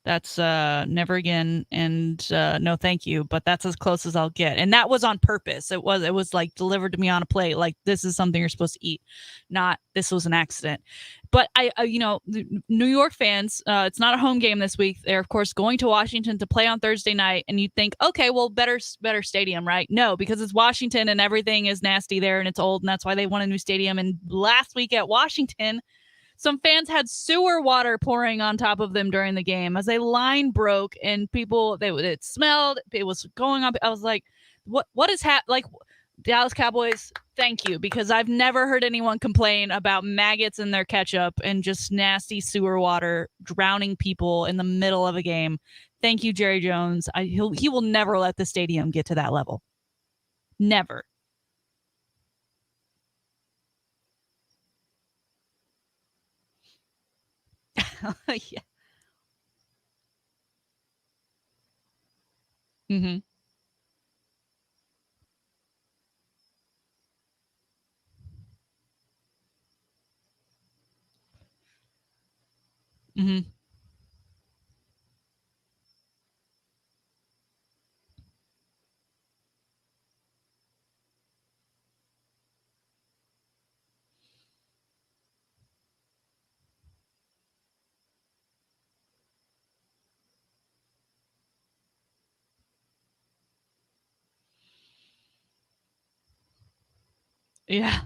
That's never again, and no thank you, but that's as close as I'll get. And that was on purpose. It was like delivered to me on a plate, like this is something you're supposed to eat, not this was an accident. But I New York fans, it's not a home game this week. They're of course going to Washington to play on Thursday night, and you think, okay, well, better stadium, right? No, because it's Washington and everything is nasty there and it's old, and that's why they want a new stadium. And last week at Washington, some fans had sewer water pouring on top of them during the game as a line broke, and people, it smelled, it was going up. I was like, what is like Dallas Cowboys, thank you, because I've never heard anyone complain about maggots in their ketchup and just nasty sewer water drowning people in the middle of a game. Thank you, Jerry Jones. He will never let the stadium get to that level. Never. Yeah. Mm-hmm. Mm-hmm. Yeah.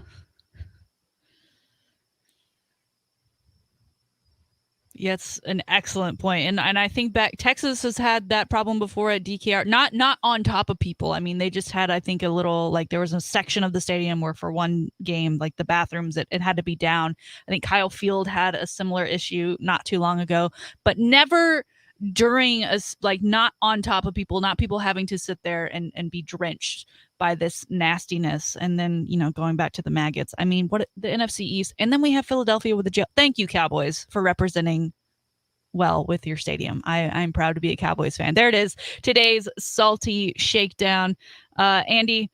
Yeah, it's an excellent point. And I think back Texas has had that problem before at DKR. Not on top of people. I mean, they just had, I think, a little, like, there was a section of the stadium where for one game, like the bathrooms, it had to be down. I think Kyle Field had a similar issue not too long ago, but never during like, not on top of people, not people having to sit there and be drenched by this nastiness. And then, going back to the maggots. I mean, what the NFC East, and then we have Philadelphia with the jail. Thank you, Cowboys, for representing well with your stadium. I'm proud to be a Cowboys fan. There it is. Today's salty shakedown. Andy,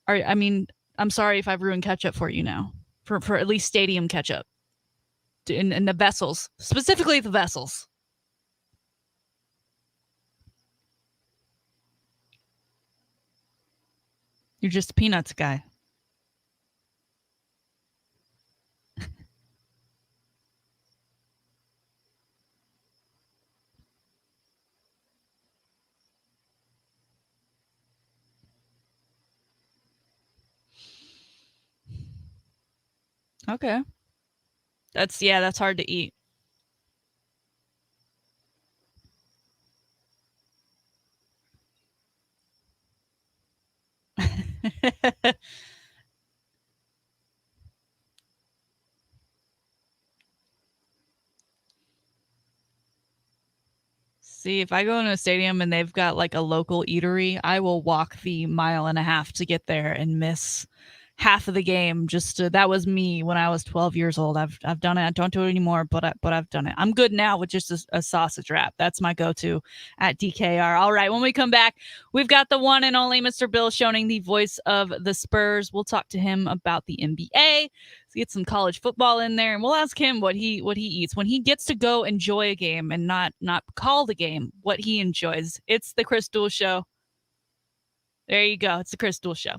I'm sorry if I've ruined catch up for you now. For at least stadium catch up. In the vessels. Specifically the vessels. You're just a peanuts guy. Okay. That's hard to eat. See, if I go into a stadium and they've got like a local eatery, I will walk the mile and a half to get there and miss half of the game. That was me when I was 12 years old. I've done it. I don't do it anymore, but I've done it. I'm good now with just a sausage wrap. That's my go-to at DKR. All right, when we come back, we've got the one and only Mr. Bill Schoening, the voice of the Spurs. We'll talk to him about the NBA. Let's get some college football in there, and we'll ask him what he eats when he gets to go enjoy a game and not call the game. What he enjoys. It's the Chris Duel Show. There you go. It's the Chris Duel Show.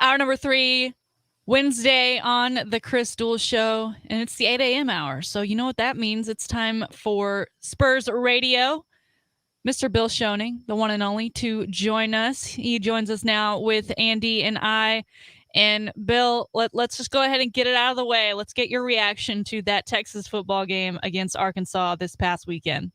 Hour number 3, Wednesday on the Chris Duel Show, and it's the 8 a.m. hour. So you know what that means. It's time for Spurs Radio. Mr. Bill Schoening, the one and only, to join us. He joins us now with Andy and I. And Bill, let's just go ahead and get it out of the way. Let's get your reaction to that Texas football game against Arkansas this past weekend.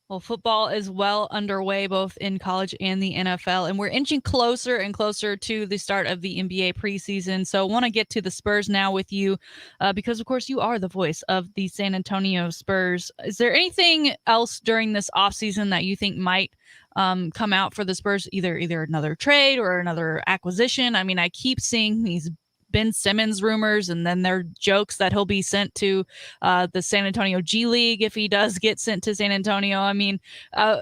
Well, football is well underway both in college and the NFL, and we're inching closer and closer to the start of the NBA preseason. So I want to get to the Spurs now with you because, of course, you are the voice of the San Antonio Spurs. Is there anything else during this offseason that you think might come out for the Spurs, either another trade or another acquisition? I mean, I keep seeing these Ben Simmons rumors, and then there are jokes that he'll be sent to the San Antonio G League if he does get sent to San Antonio. I mean,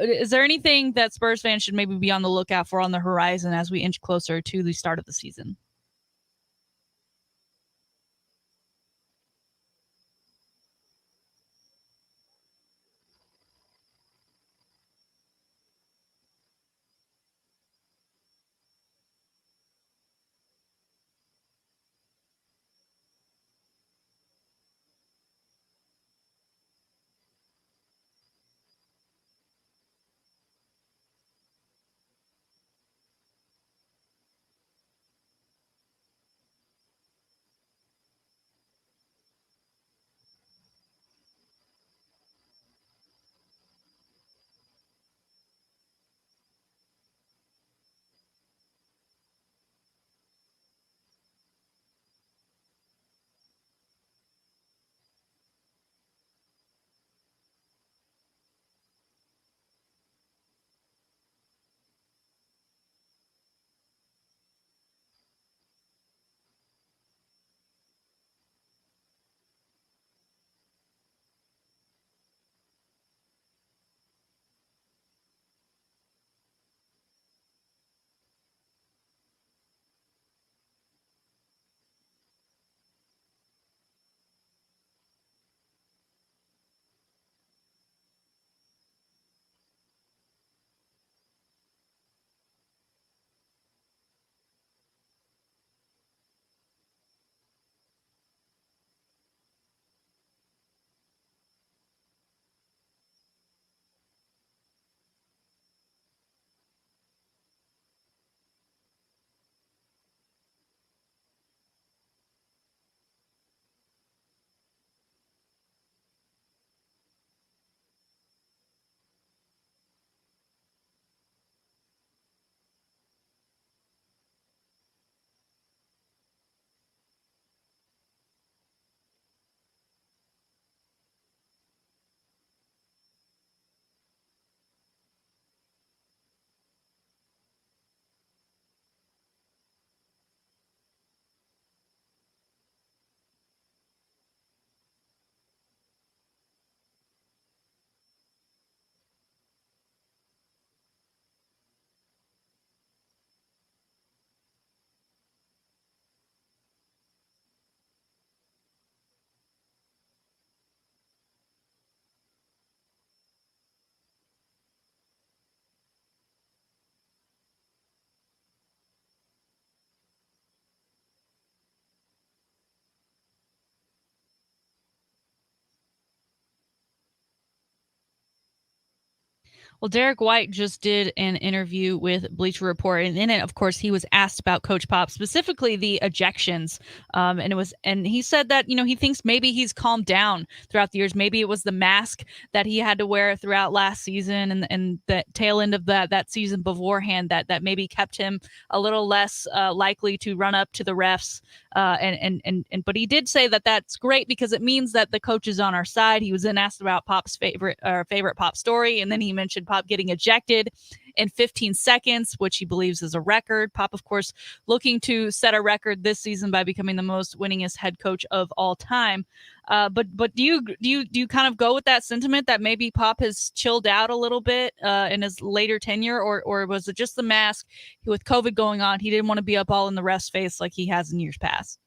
is there anything that Spurs fans should maybe be on the lookout for on the horizon as we inch closer to the start of the season? Well, Derek White just did an interview with Bleacher Report, and in it, of course, he was asked about Coach Pop, specifically the ejections. And he said that he thinks maybe he's calmed down throughout the years. Maybe it was the mask that he had to wear throughout last season, and the tail end of that season beforehand that maybe kept him a little less likely to run up to the refs. But he did say that that's great because it means that the coach is on our side. He was then asked about Pop's favorite Pop story, and then he mentioned Pop getting ejected in 15 seconds, which he believes is a record. Pop, of course, looking to set a record this season by becoming the most winningest head coach of all time. But do you kind of go with that sentiment that maybe Pop has chilled out a little bit in his later tenure, or was it just the mask with COVID going on? He didn't want to be up all in the ref's face like he has in years past.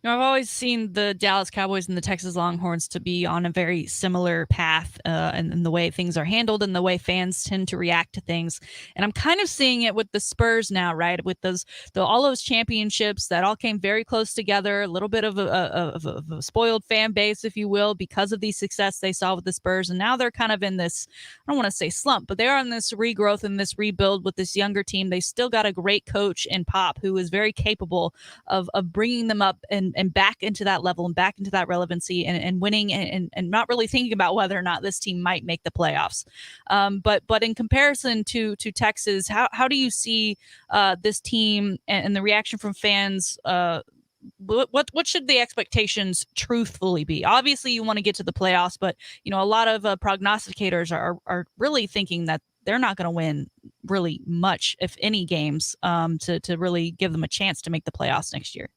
I've always seen the Dallas Cowboys and the Texas Longhorns to be on a very similar path in the way things are handled and the way fans tend to react to things. And I'm kind of seeing it with the Spurs now, right? With all those championships that all came very close together, a little bit of a spoiled fan base, if you will, because of the success they saw with the Spurs. And now they're kind of in this, I don't want to say slump, but they're on this regrowth and this rebuild with this younger team. They still got a great coach in Pop who is very capable of bringing them up and back into that level and back into that relevancy and winning and not really thinking about whether or not this team might make the playoffs. But in comparison to Texas, how do you see this team and the reaction from fans? What should the expectations truthfully be? Obviously, you want to get to the playoffs, but a lot of prognosticators are really thinking that they're not going to win really much, if any, games to really give them a chance to make the playoffs next year.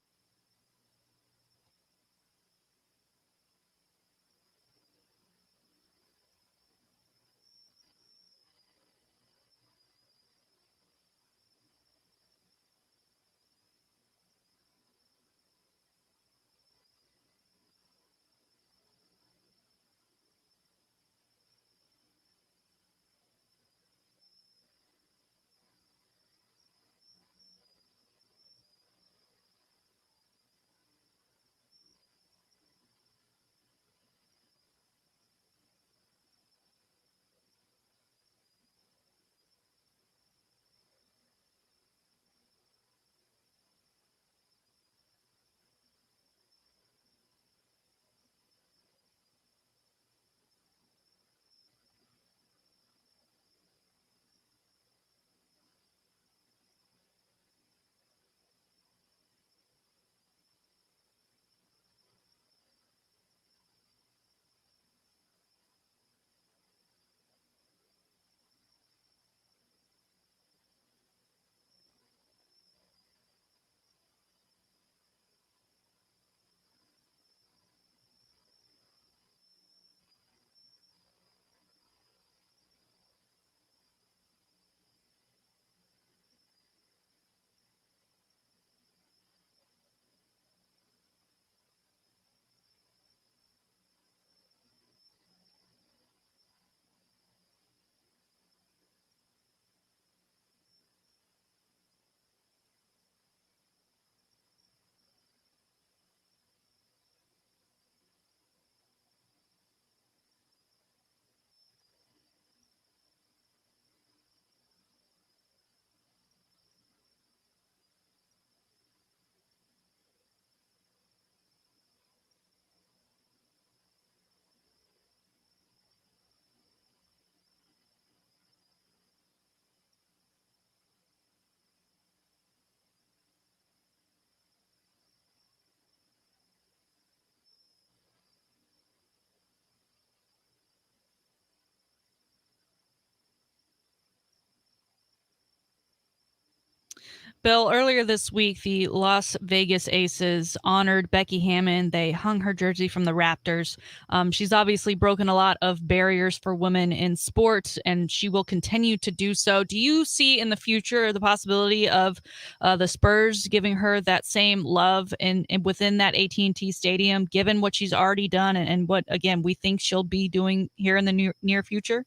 Bill, earlier this week, the Las Vegas Aces honored Becky Hammon. They hung her jersey from the Raptors. She's obviously broken a lot of barriers for women in sports, and she will continue to do so. Do you see in the future the possibility of the Spurs giving her that same love in within that AT&T Stadium, given what she's already done and what, again, we think she'll be doing here in the near future?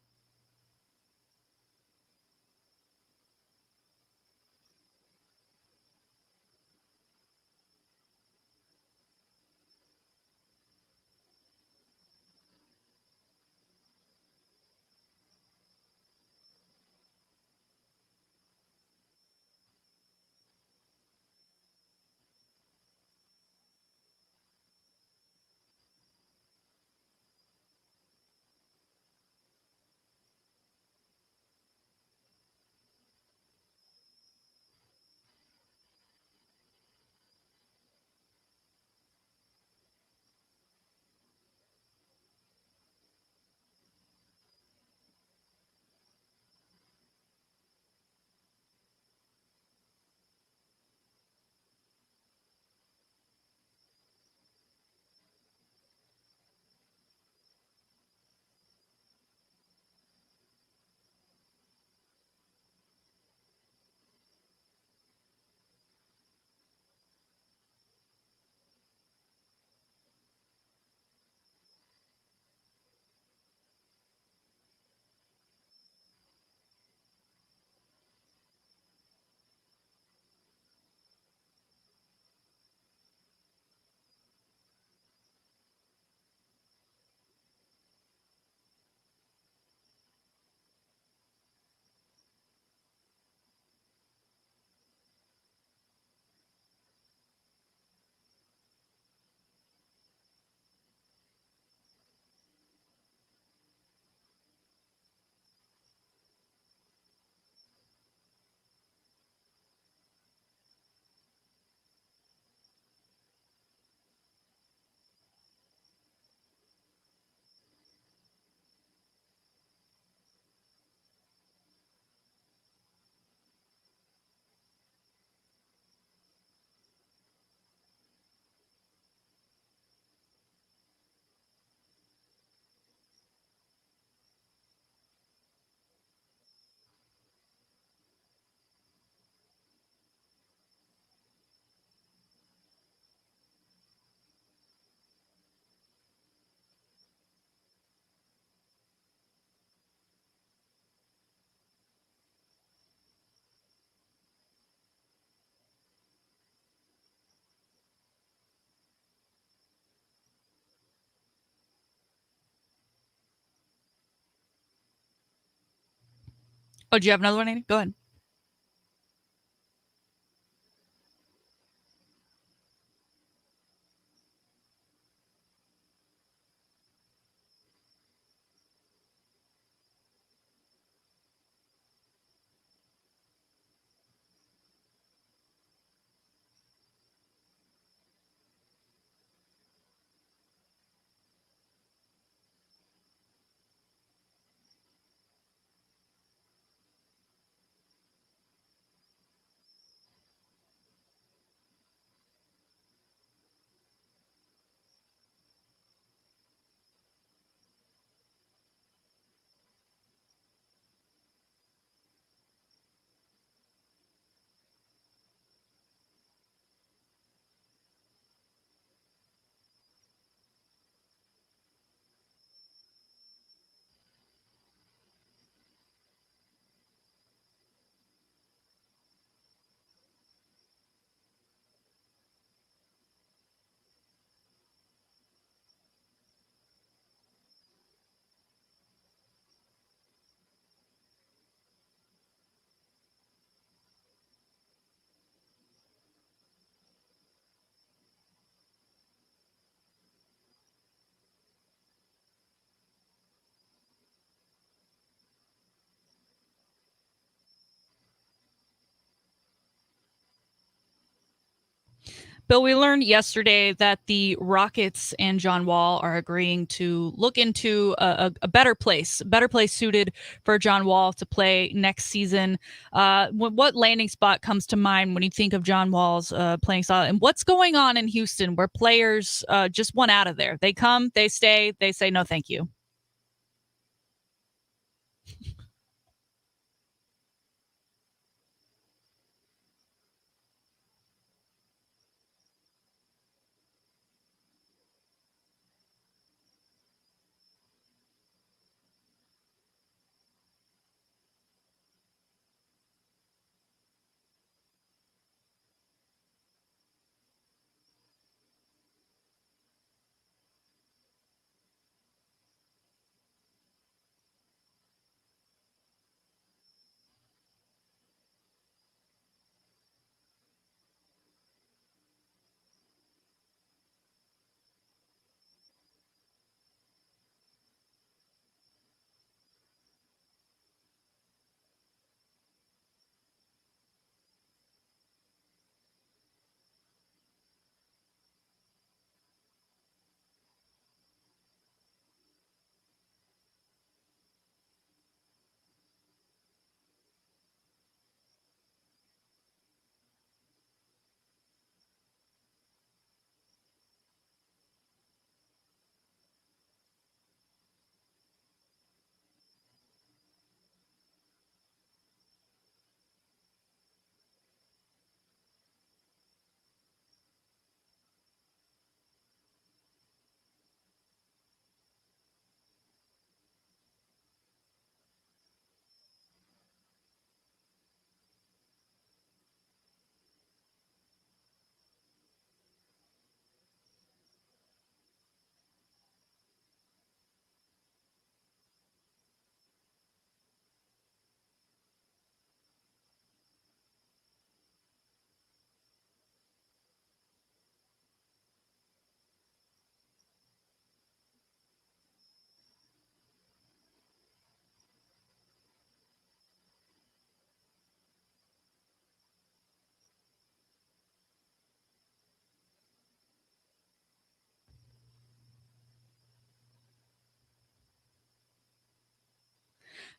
Oh, do you have another one, Amy? Go ahead. Bill, we learned yesterday that the Rockets and John Wall are agreeing to look into a better place suited for John Wall to play next season. What landing spot comes to mind when you think of John Wall's playing style? And what's going on in Houston where players just want out of there? They come, they stay, they say no thank you.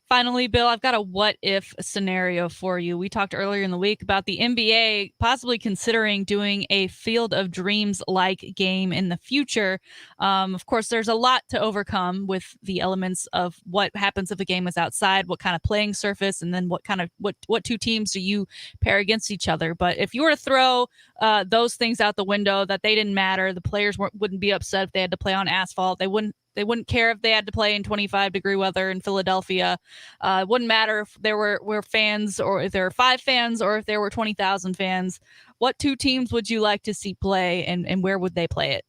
Finally, Bill, I've got a what if scenario for you. We talked earlier in the week about the NBA possibly considering doing a Field of Dreams like game in the future. Of course, there's a lot to overcome with the elements of what happens if a game is outside, what kind of playing surface, and then what two teams do you pair against each other. But if you were to throw those things out the window, that they didn't matter, the players wouldn't be upset if they had to play on asphalt. They wouldn't care if they had to play in 25-degree weather in Philadelphia. It wouldn't matter if there were fans, or if there were 5 fans, or if there were 20,000 fans. What two teams would you like to see play, and where would they play it?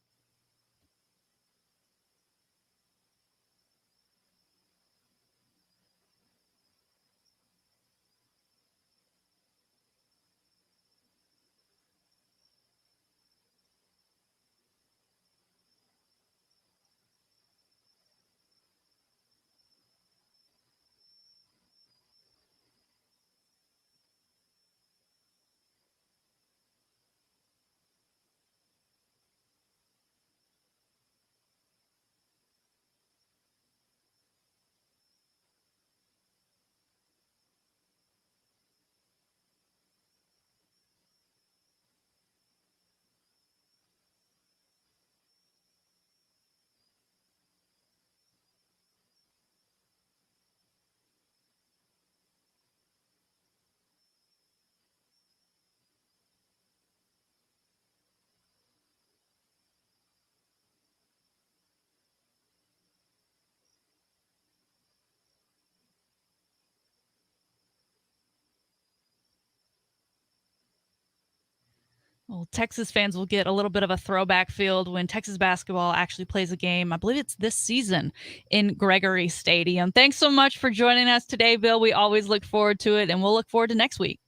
Well, Texas fans will get a little bit of a throwback field when Texas basketball actually plays a game. I believe it's this season in Gregory Stadium. Thanks so much for joining us today, Bill. We always look forward to it, and we'll look forward to next week.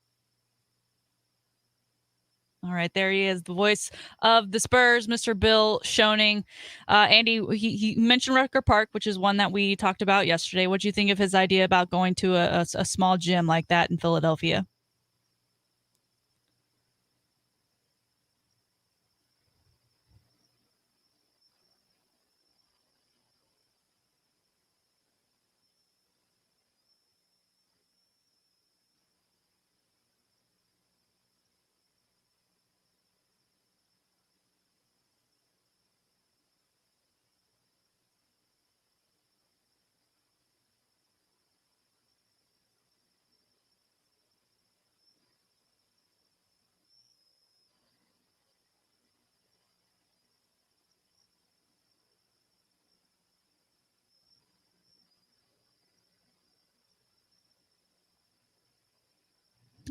All right, there he is, the voice of the Spurs, Mr. Bill Schoening. Andy, he mentioned Rucker Park, which is one that we talked about yesterday. What do you think of his idea about going to a small gym like that in Philadelphia?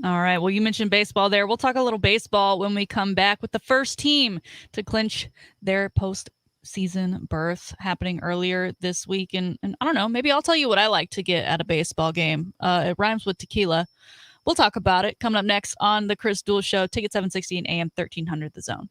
All right. Well, you mentioned baseball there. We'll talk a little baseball when we come back with the first team to clinch their postseason berth happening earlier this week. And I don't know, maybe I'll tell you what I like to get at a baseball game. It rhymes with tequila. We'll talk about it coming up next on the Chris Duel Show. Ticket 716 AM 1300 The Zone.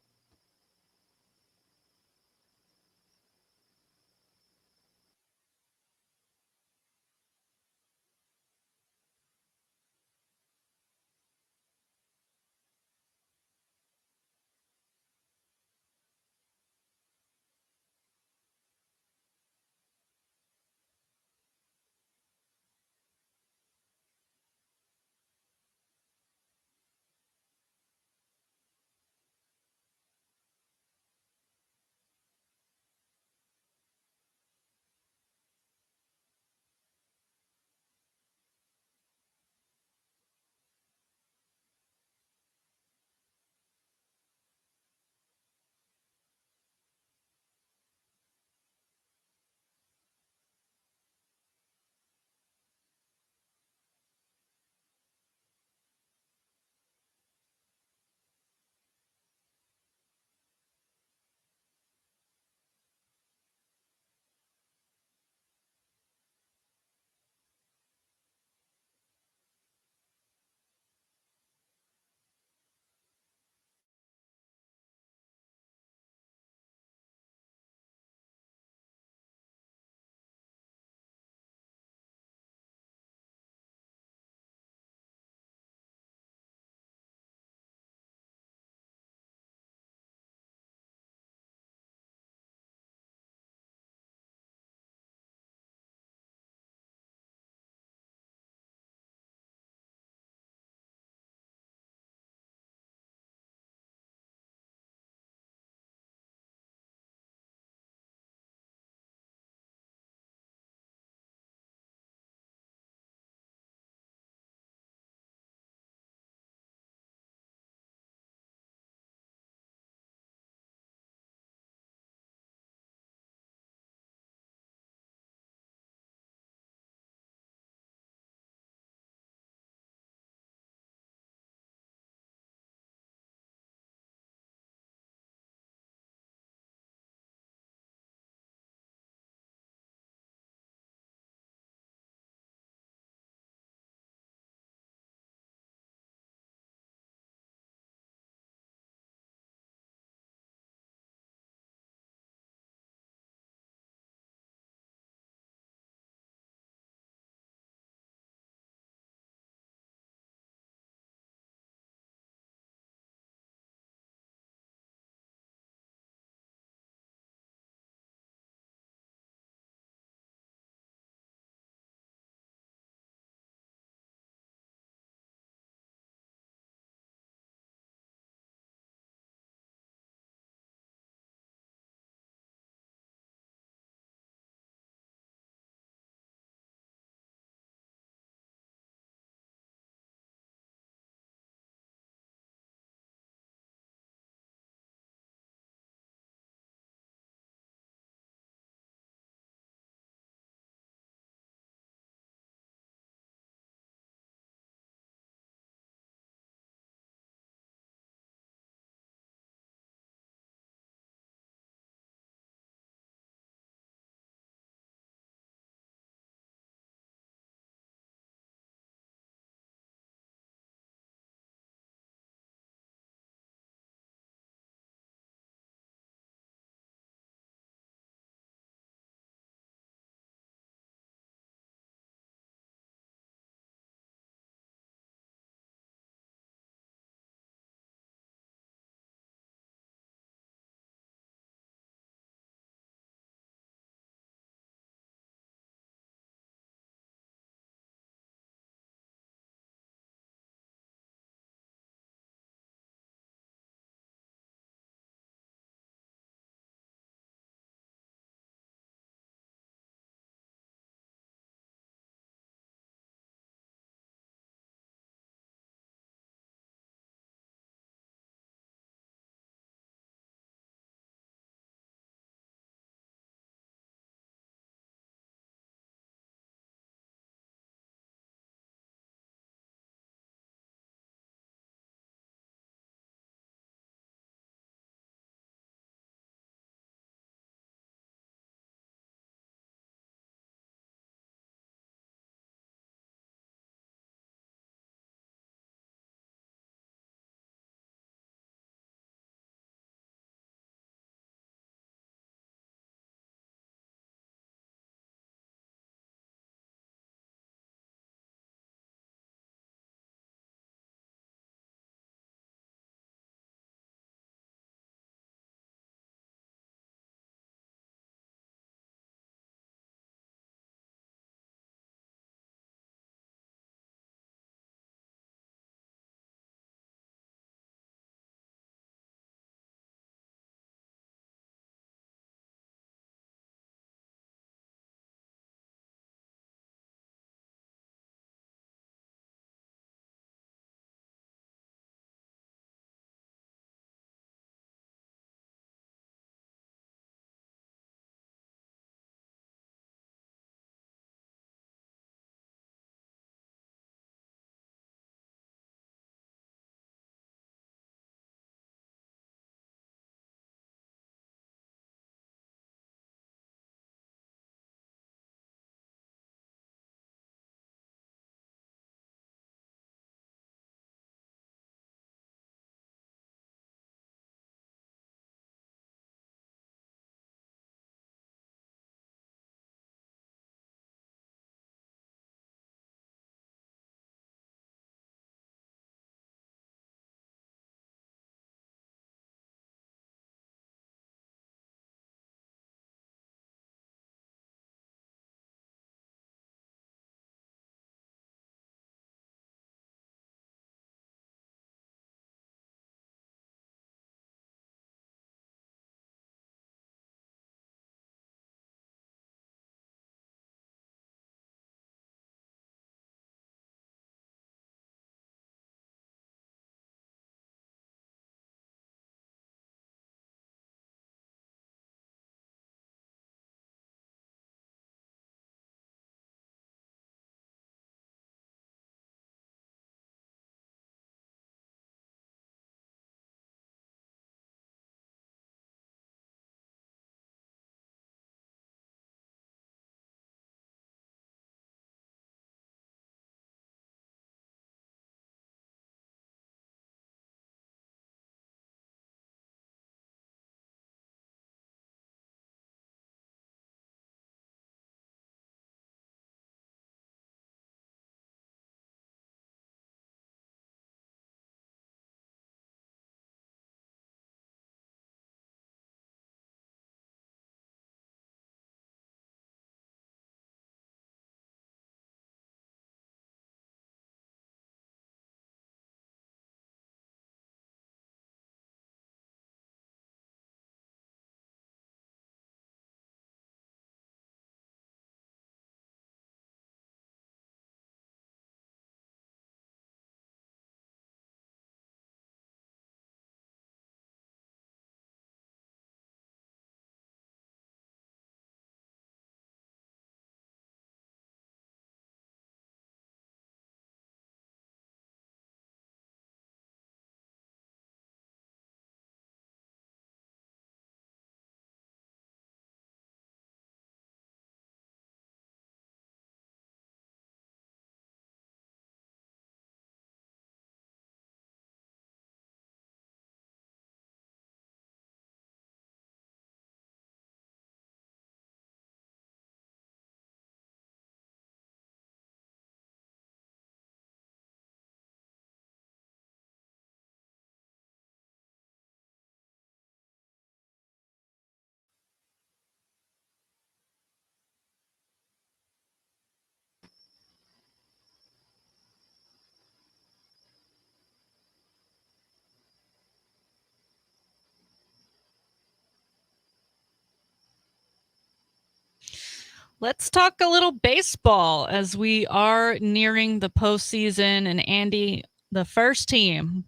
Let's talk a little baseball as we are nearing the postseason. And Andy, the first team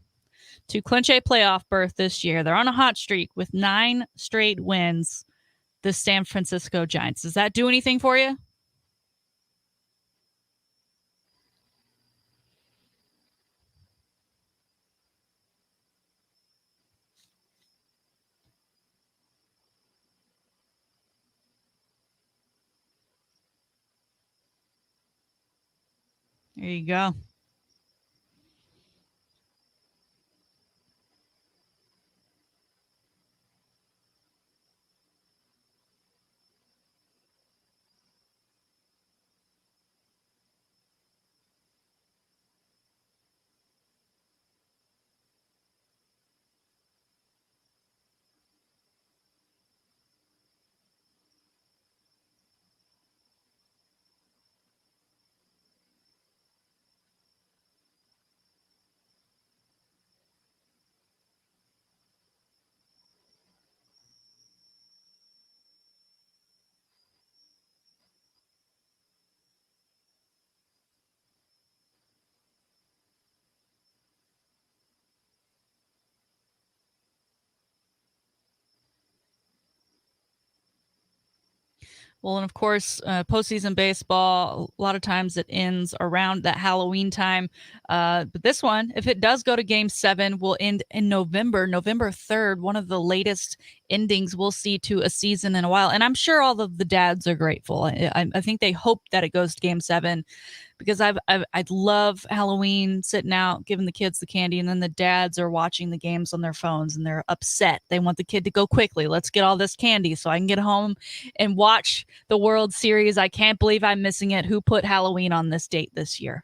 to clinch a playoff berth this year, they're on a hot streak with 9 straight wins. The San Francisco Giants. Does that do anything for you? There you go. Well, and of course, postseason baseball, a lot of times it ends around that Halloween time. But this one, if it does go to game 7, will end in November, November 3rd, one of the latest endings we'll see to a season in a while. And I'm sure all of the dads are grateful. I think they hope that it goes to game 7 because I love Halloween, sitting out, giving the kids the candy, and then the dads are watching the games on their phones and they're upset. They want the kid to go quickly. Let's get all this candy so I can get home and watch the World Series. I can't believe I'm missing it. Who put Halloween on this date this year?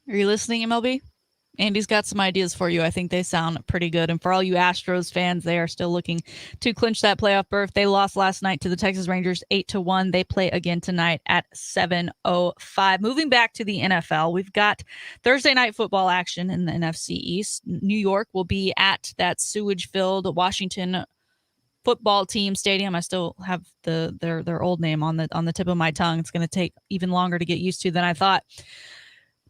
Are you listening, MLB? Andy's got some ideas for you. I think they sound pretty good. And for all you Astros fans, they are still looking to clinch that playoff berth. They lost last night to the Texas Rangers 8-1. They play again tonight at 7:05. Moving back to the NFL, we've got Thursday night football action in the NFC East. New York will be at that sewage-filled Washington football team stadium. I still have their old name on the tip of my tongue. It's going to take even longer to get used to than I thought.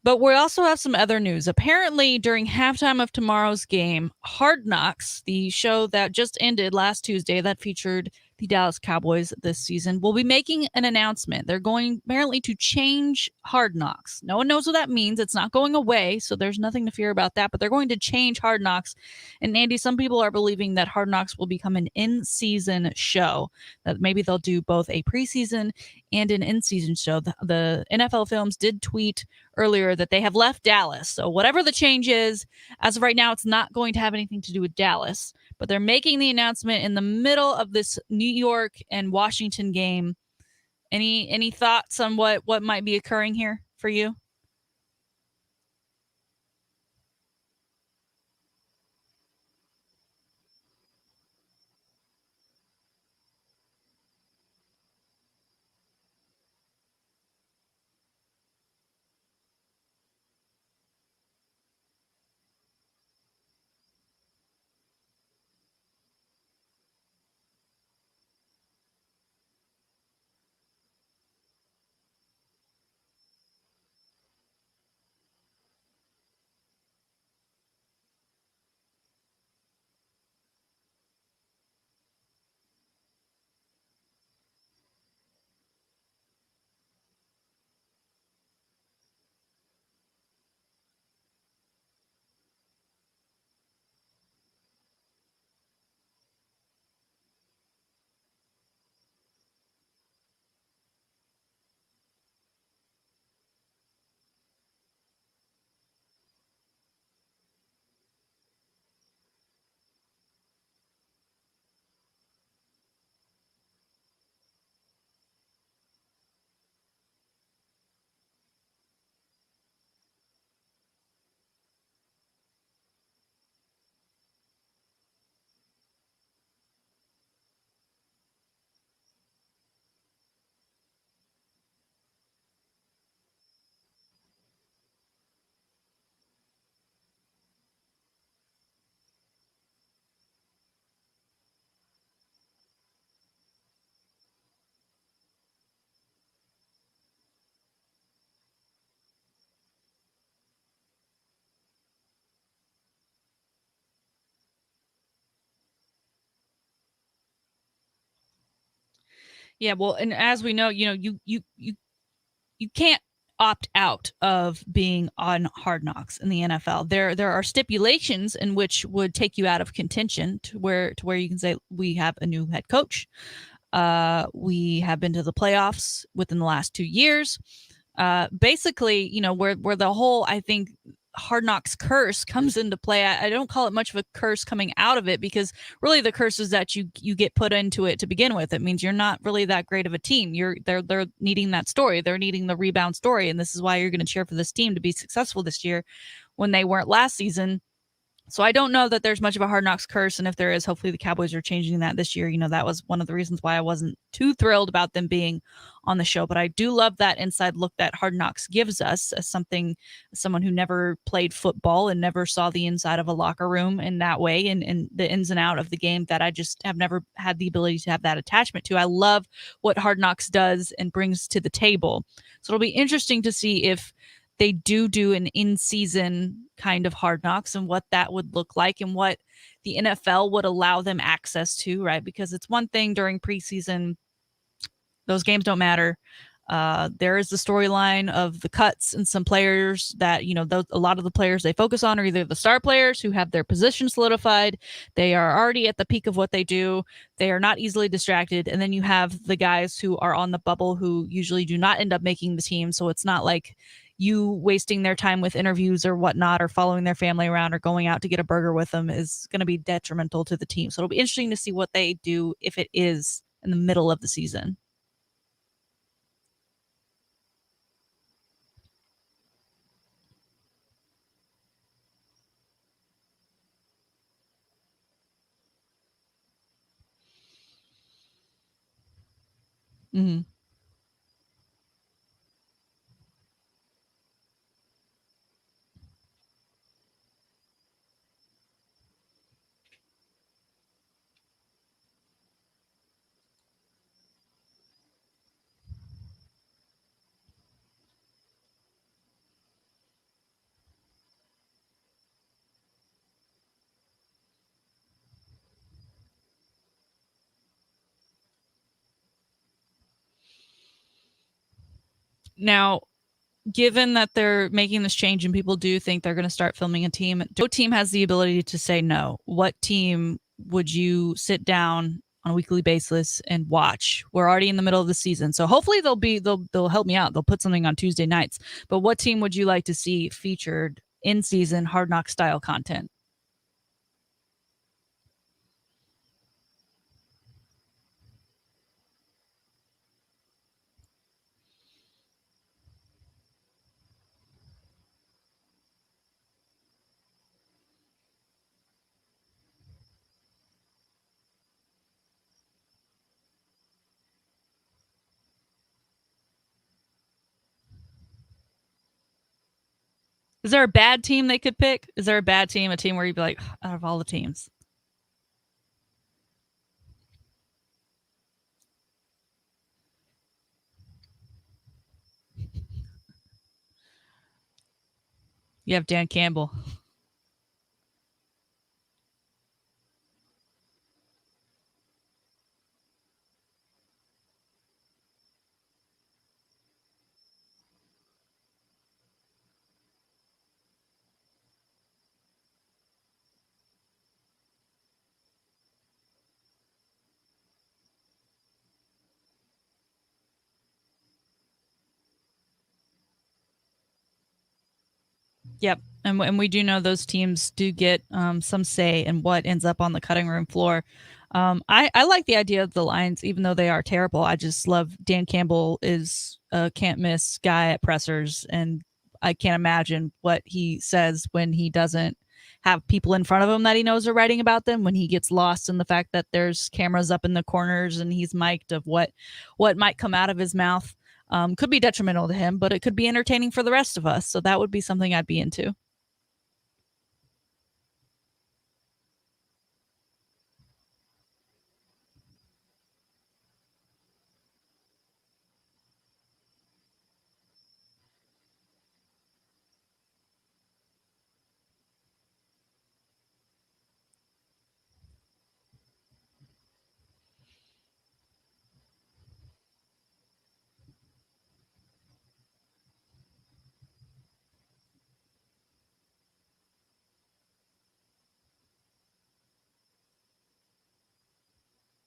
But we also have some other news. Apparently, during halftime of tomorrow's game, Hard Knocks, the show that just ended last Tuesday that featured the Dallas Cowboys this season, will be making an announcement. They're going apparently to change Hard Knocks. No one knows what that means. It's not going away, so there's nothing to fear about that, but they're going to change Hard Knocks. And Andy, some people are believing that Hard Knocks will become an in-season show, that maybe they'll do both a preseason and an in-season show. The NFL Films did tweet earlier that they have left Dallas. So whatever the change is, as of right now, it's not going to have anything to do with Dallas. But they're making the announcement in the middle of this New York and Washington game. Any thoughts on what might be occurring here for you? Yeah, well, and as we know, you can't opt out of being on Hard Knocks in the NFL. There are stipulations in which would take you out of contention to where you can say we have a new head coach. We have been to the playoffs within the last 2 years. Basically, where the whole, I think, Hard Knocks curse comes into play. I don't call it much of a curse coming out of it, because really the curse is that you get put into it to begin with. It means you're not really that great of a team. They're needing that story. They're needing the rebound story, and this is why you're going to cheer for this team to be successful this year when they weren't last season. So I don't know that there's much of a Hard Knocks curse, and if there is, hopefully the Cowboys are changing that this year. That was one of the reasons why I wasn't too thrilled about them being on the show. But I do love that inside look that Hard Knocks gives us as someone who never played football and never saw the inside of a locker room in that way, and the ins and out of the game that I just have never had the ability to have that attachment to. I love what Hard Knocks does and brings to the table. So it'll be interesting to see if they do an in-season kind of Hard Knocks and what that would look like and what the NFL would allow them access to, right? Because it's one thing during preseason, those games don't matter. There is the storyline of the cuts and some players that, a lot of the players they focus on are either the star players who have their position solidified. They are already at the peak of what they do. They are not easily distracted. And then you have the guys who are on the bubble who usually do not end up making the team. So it's not like you wasting their time with interviews or whatnot, or following their family around or going out to get a burger with them is going to be detrimental to the team. So it'll be interesting to see what they do if it is in the middle of the season. Mm-hmm. Now, given that they're making this change and people do think they're going to start filming a team, no team has the ability to say no. What team would you sit down on a weekly basis and watch? We're already in the middle of the season, so hopefully they'll help me out. They'll put something on Tuesday nights. But what team would you like to see featured in season Hard Knock style content? Is there a bad team they could pick? Is there a bad team, a team where you'd be like, out of all the teams? You have Dan Campbell. Yep. And we do know those teams do get some say in what ends up on the cutting room floor. I like the idea of the Lions, even though they are terrible. I just love Dan Campbell is a can't miss guy at pressers, and I can't imagine what he says when he doesn't have people in front of him that he knows are writing about them, when he gets lost in the fact that there's cameras up in the corners and he's mic'd of what might come out of his mouth. Could be detrimental to him, but it could be entertaining for the rest of us. So that would be something I'd be into.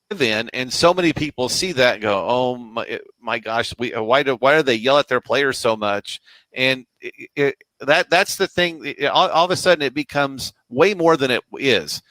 in, and so many people see that and go, "Oh my gosh, why do they yell at their players so much?" And that's the thing. All of a sudden, it becomes way more than it is.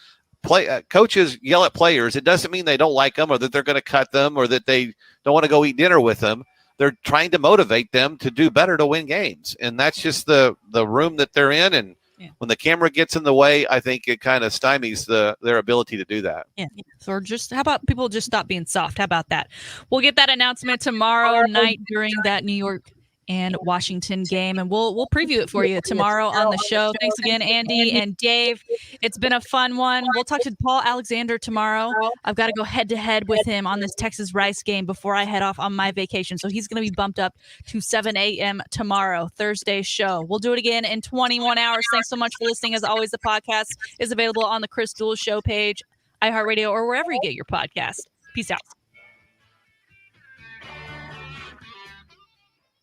Coaches yell at players. It doesn't mean they don't like them or that they're going to cut them or that they don't want to go eat dinner with them. They're trying to motivate them to do better to win games, and that's just the room that they're in. And when the camera gets in the way, I think it kind of stymies their ability to do that. Yeah. So how about people just stop being soft? How about that? We'll get that announcement tomorrow night during that New York and Washington game, and we'll preview it for you tomorrow on the show. Thanks again, Andy and Dave. It's been a fun one. We'll talk to Paul Alexander tomorrow. I've got to go head to head with him on this Texas Rice game before I head off on my vacation. So he's going to be bumped up to 7 a.m. tomorrow, Thursday's show. We'll do it again in 21 hours. Thanks so much for listening. As always, the podcast is available on the Chris Duel Show page, iHeartRadio, or wherever you get your podcast. Peace out.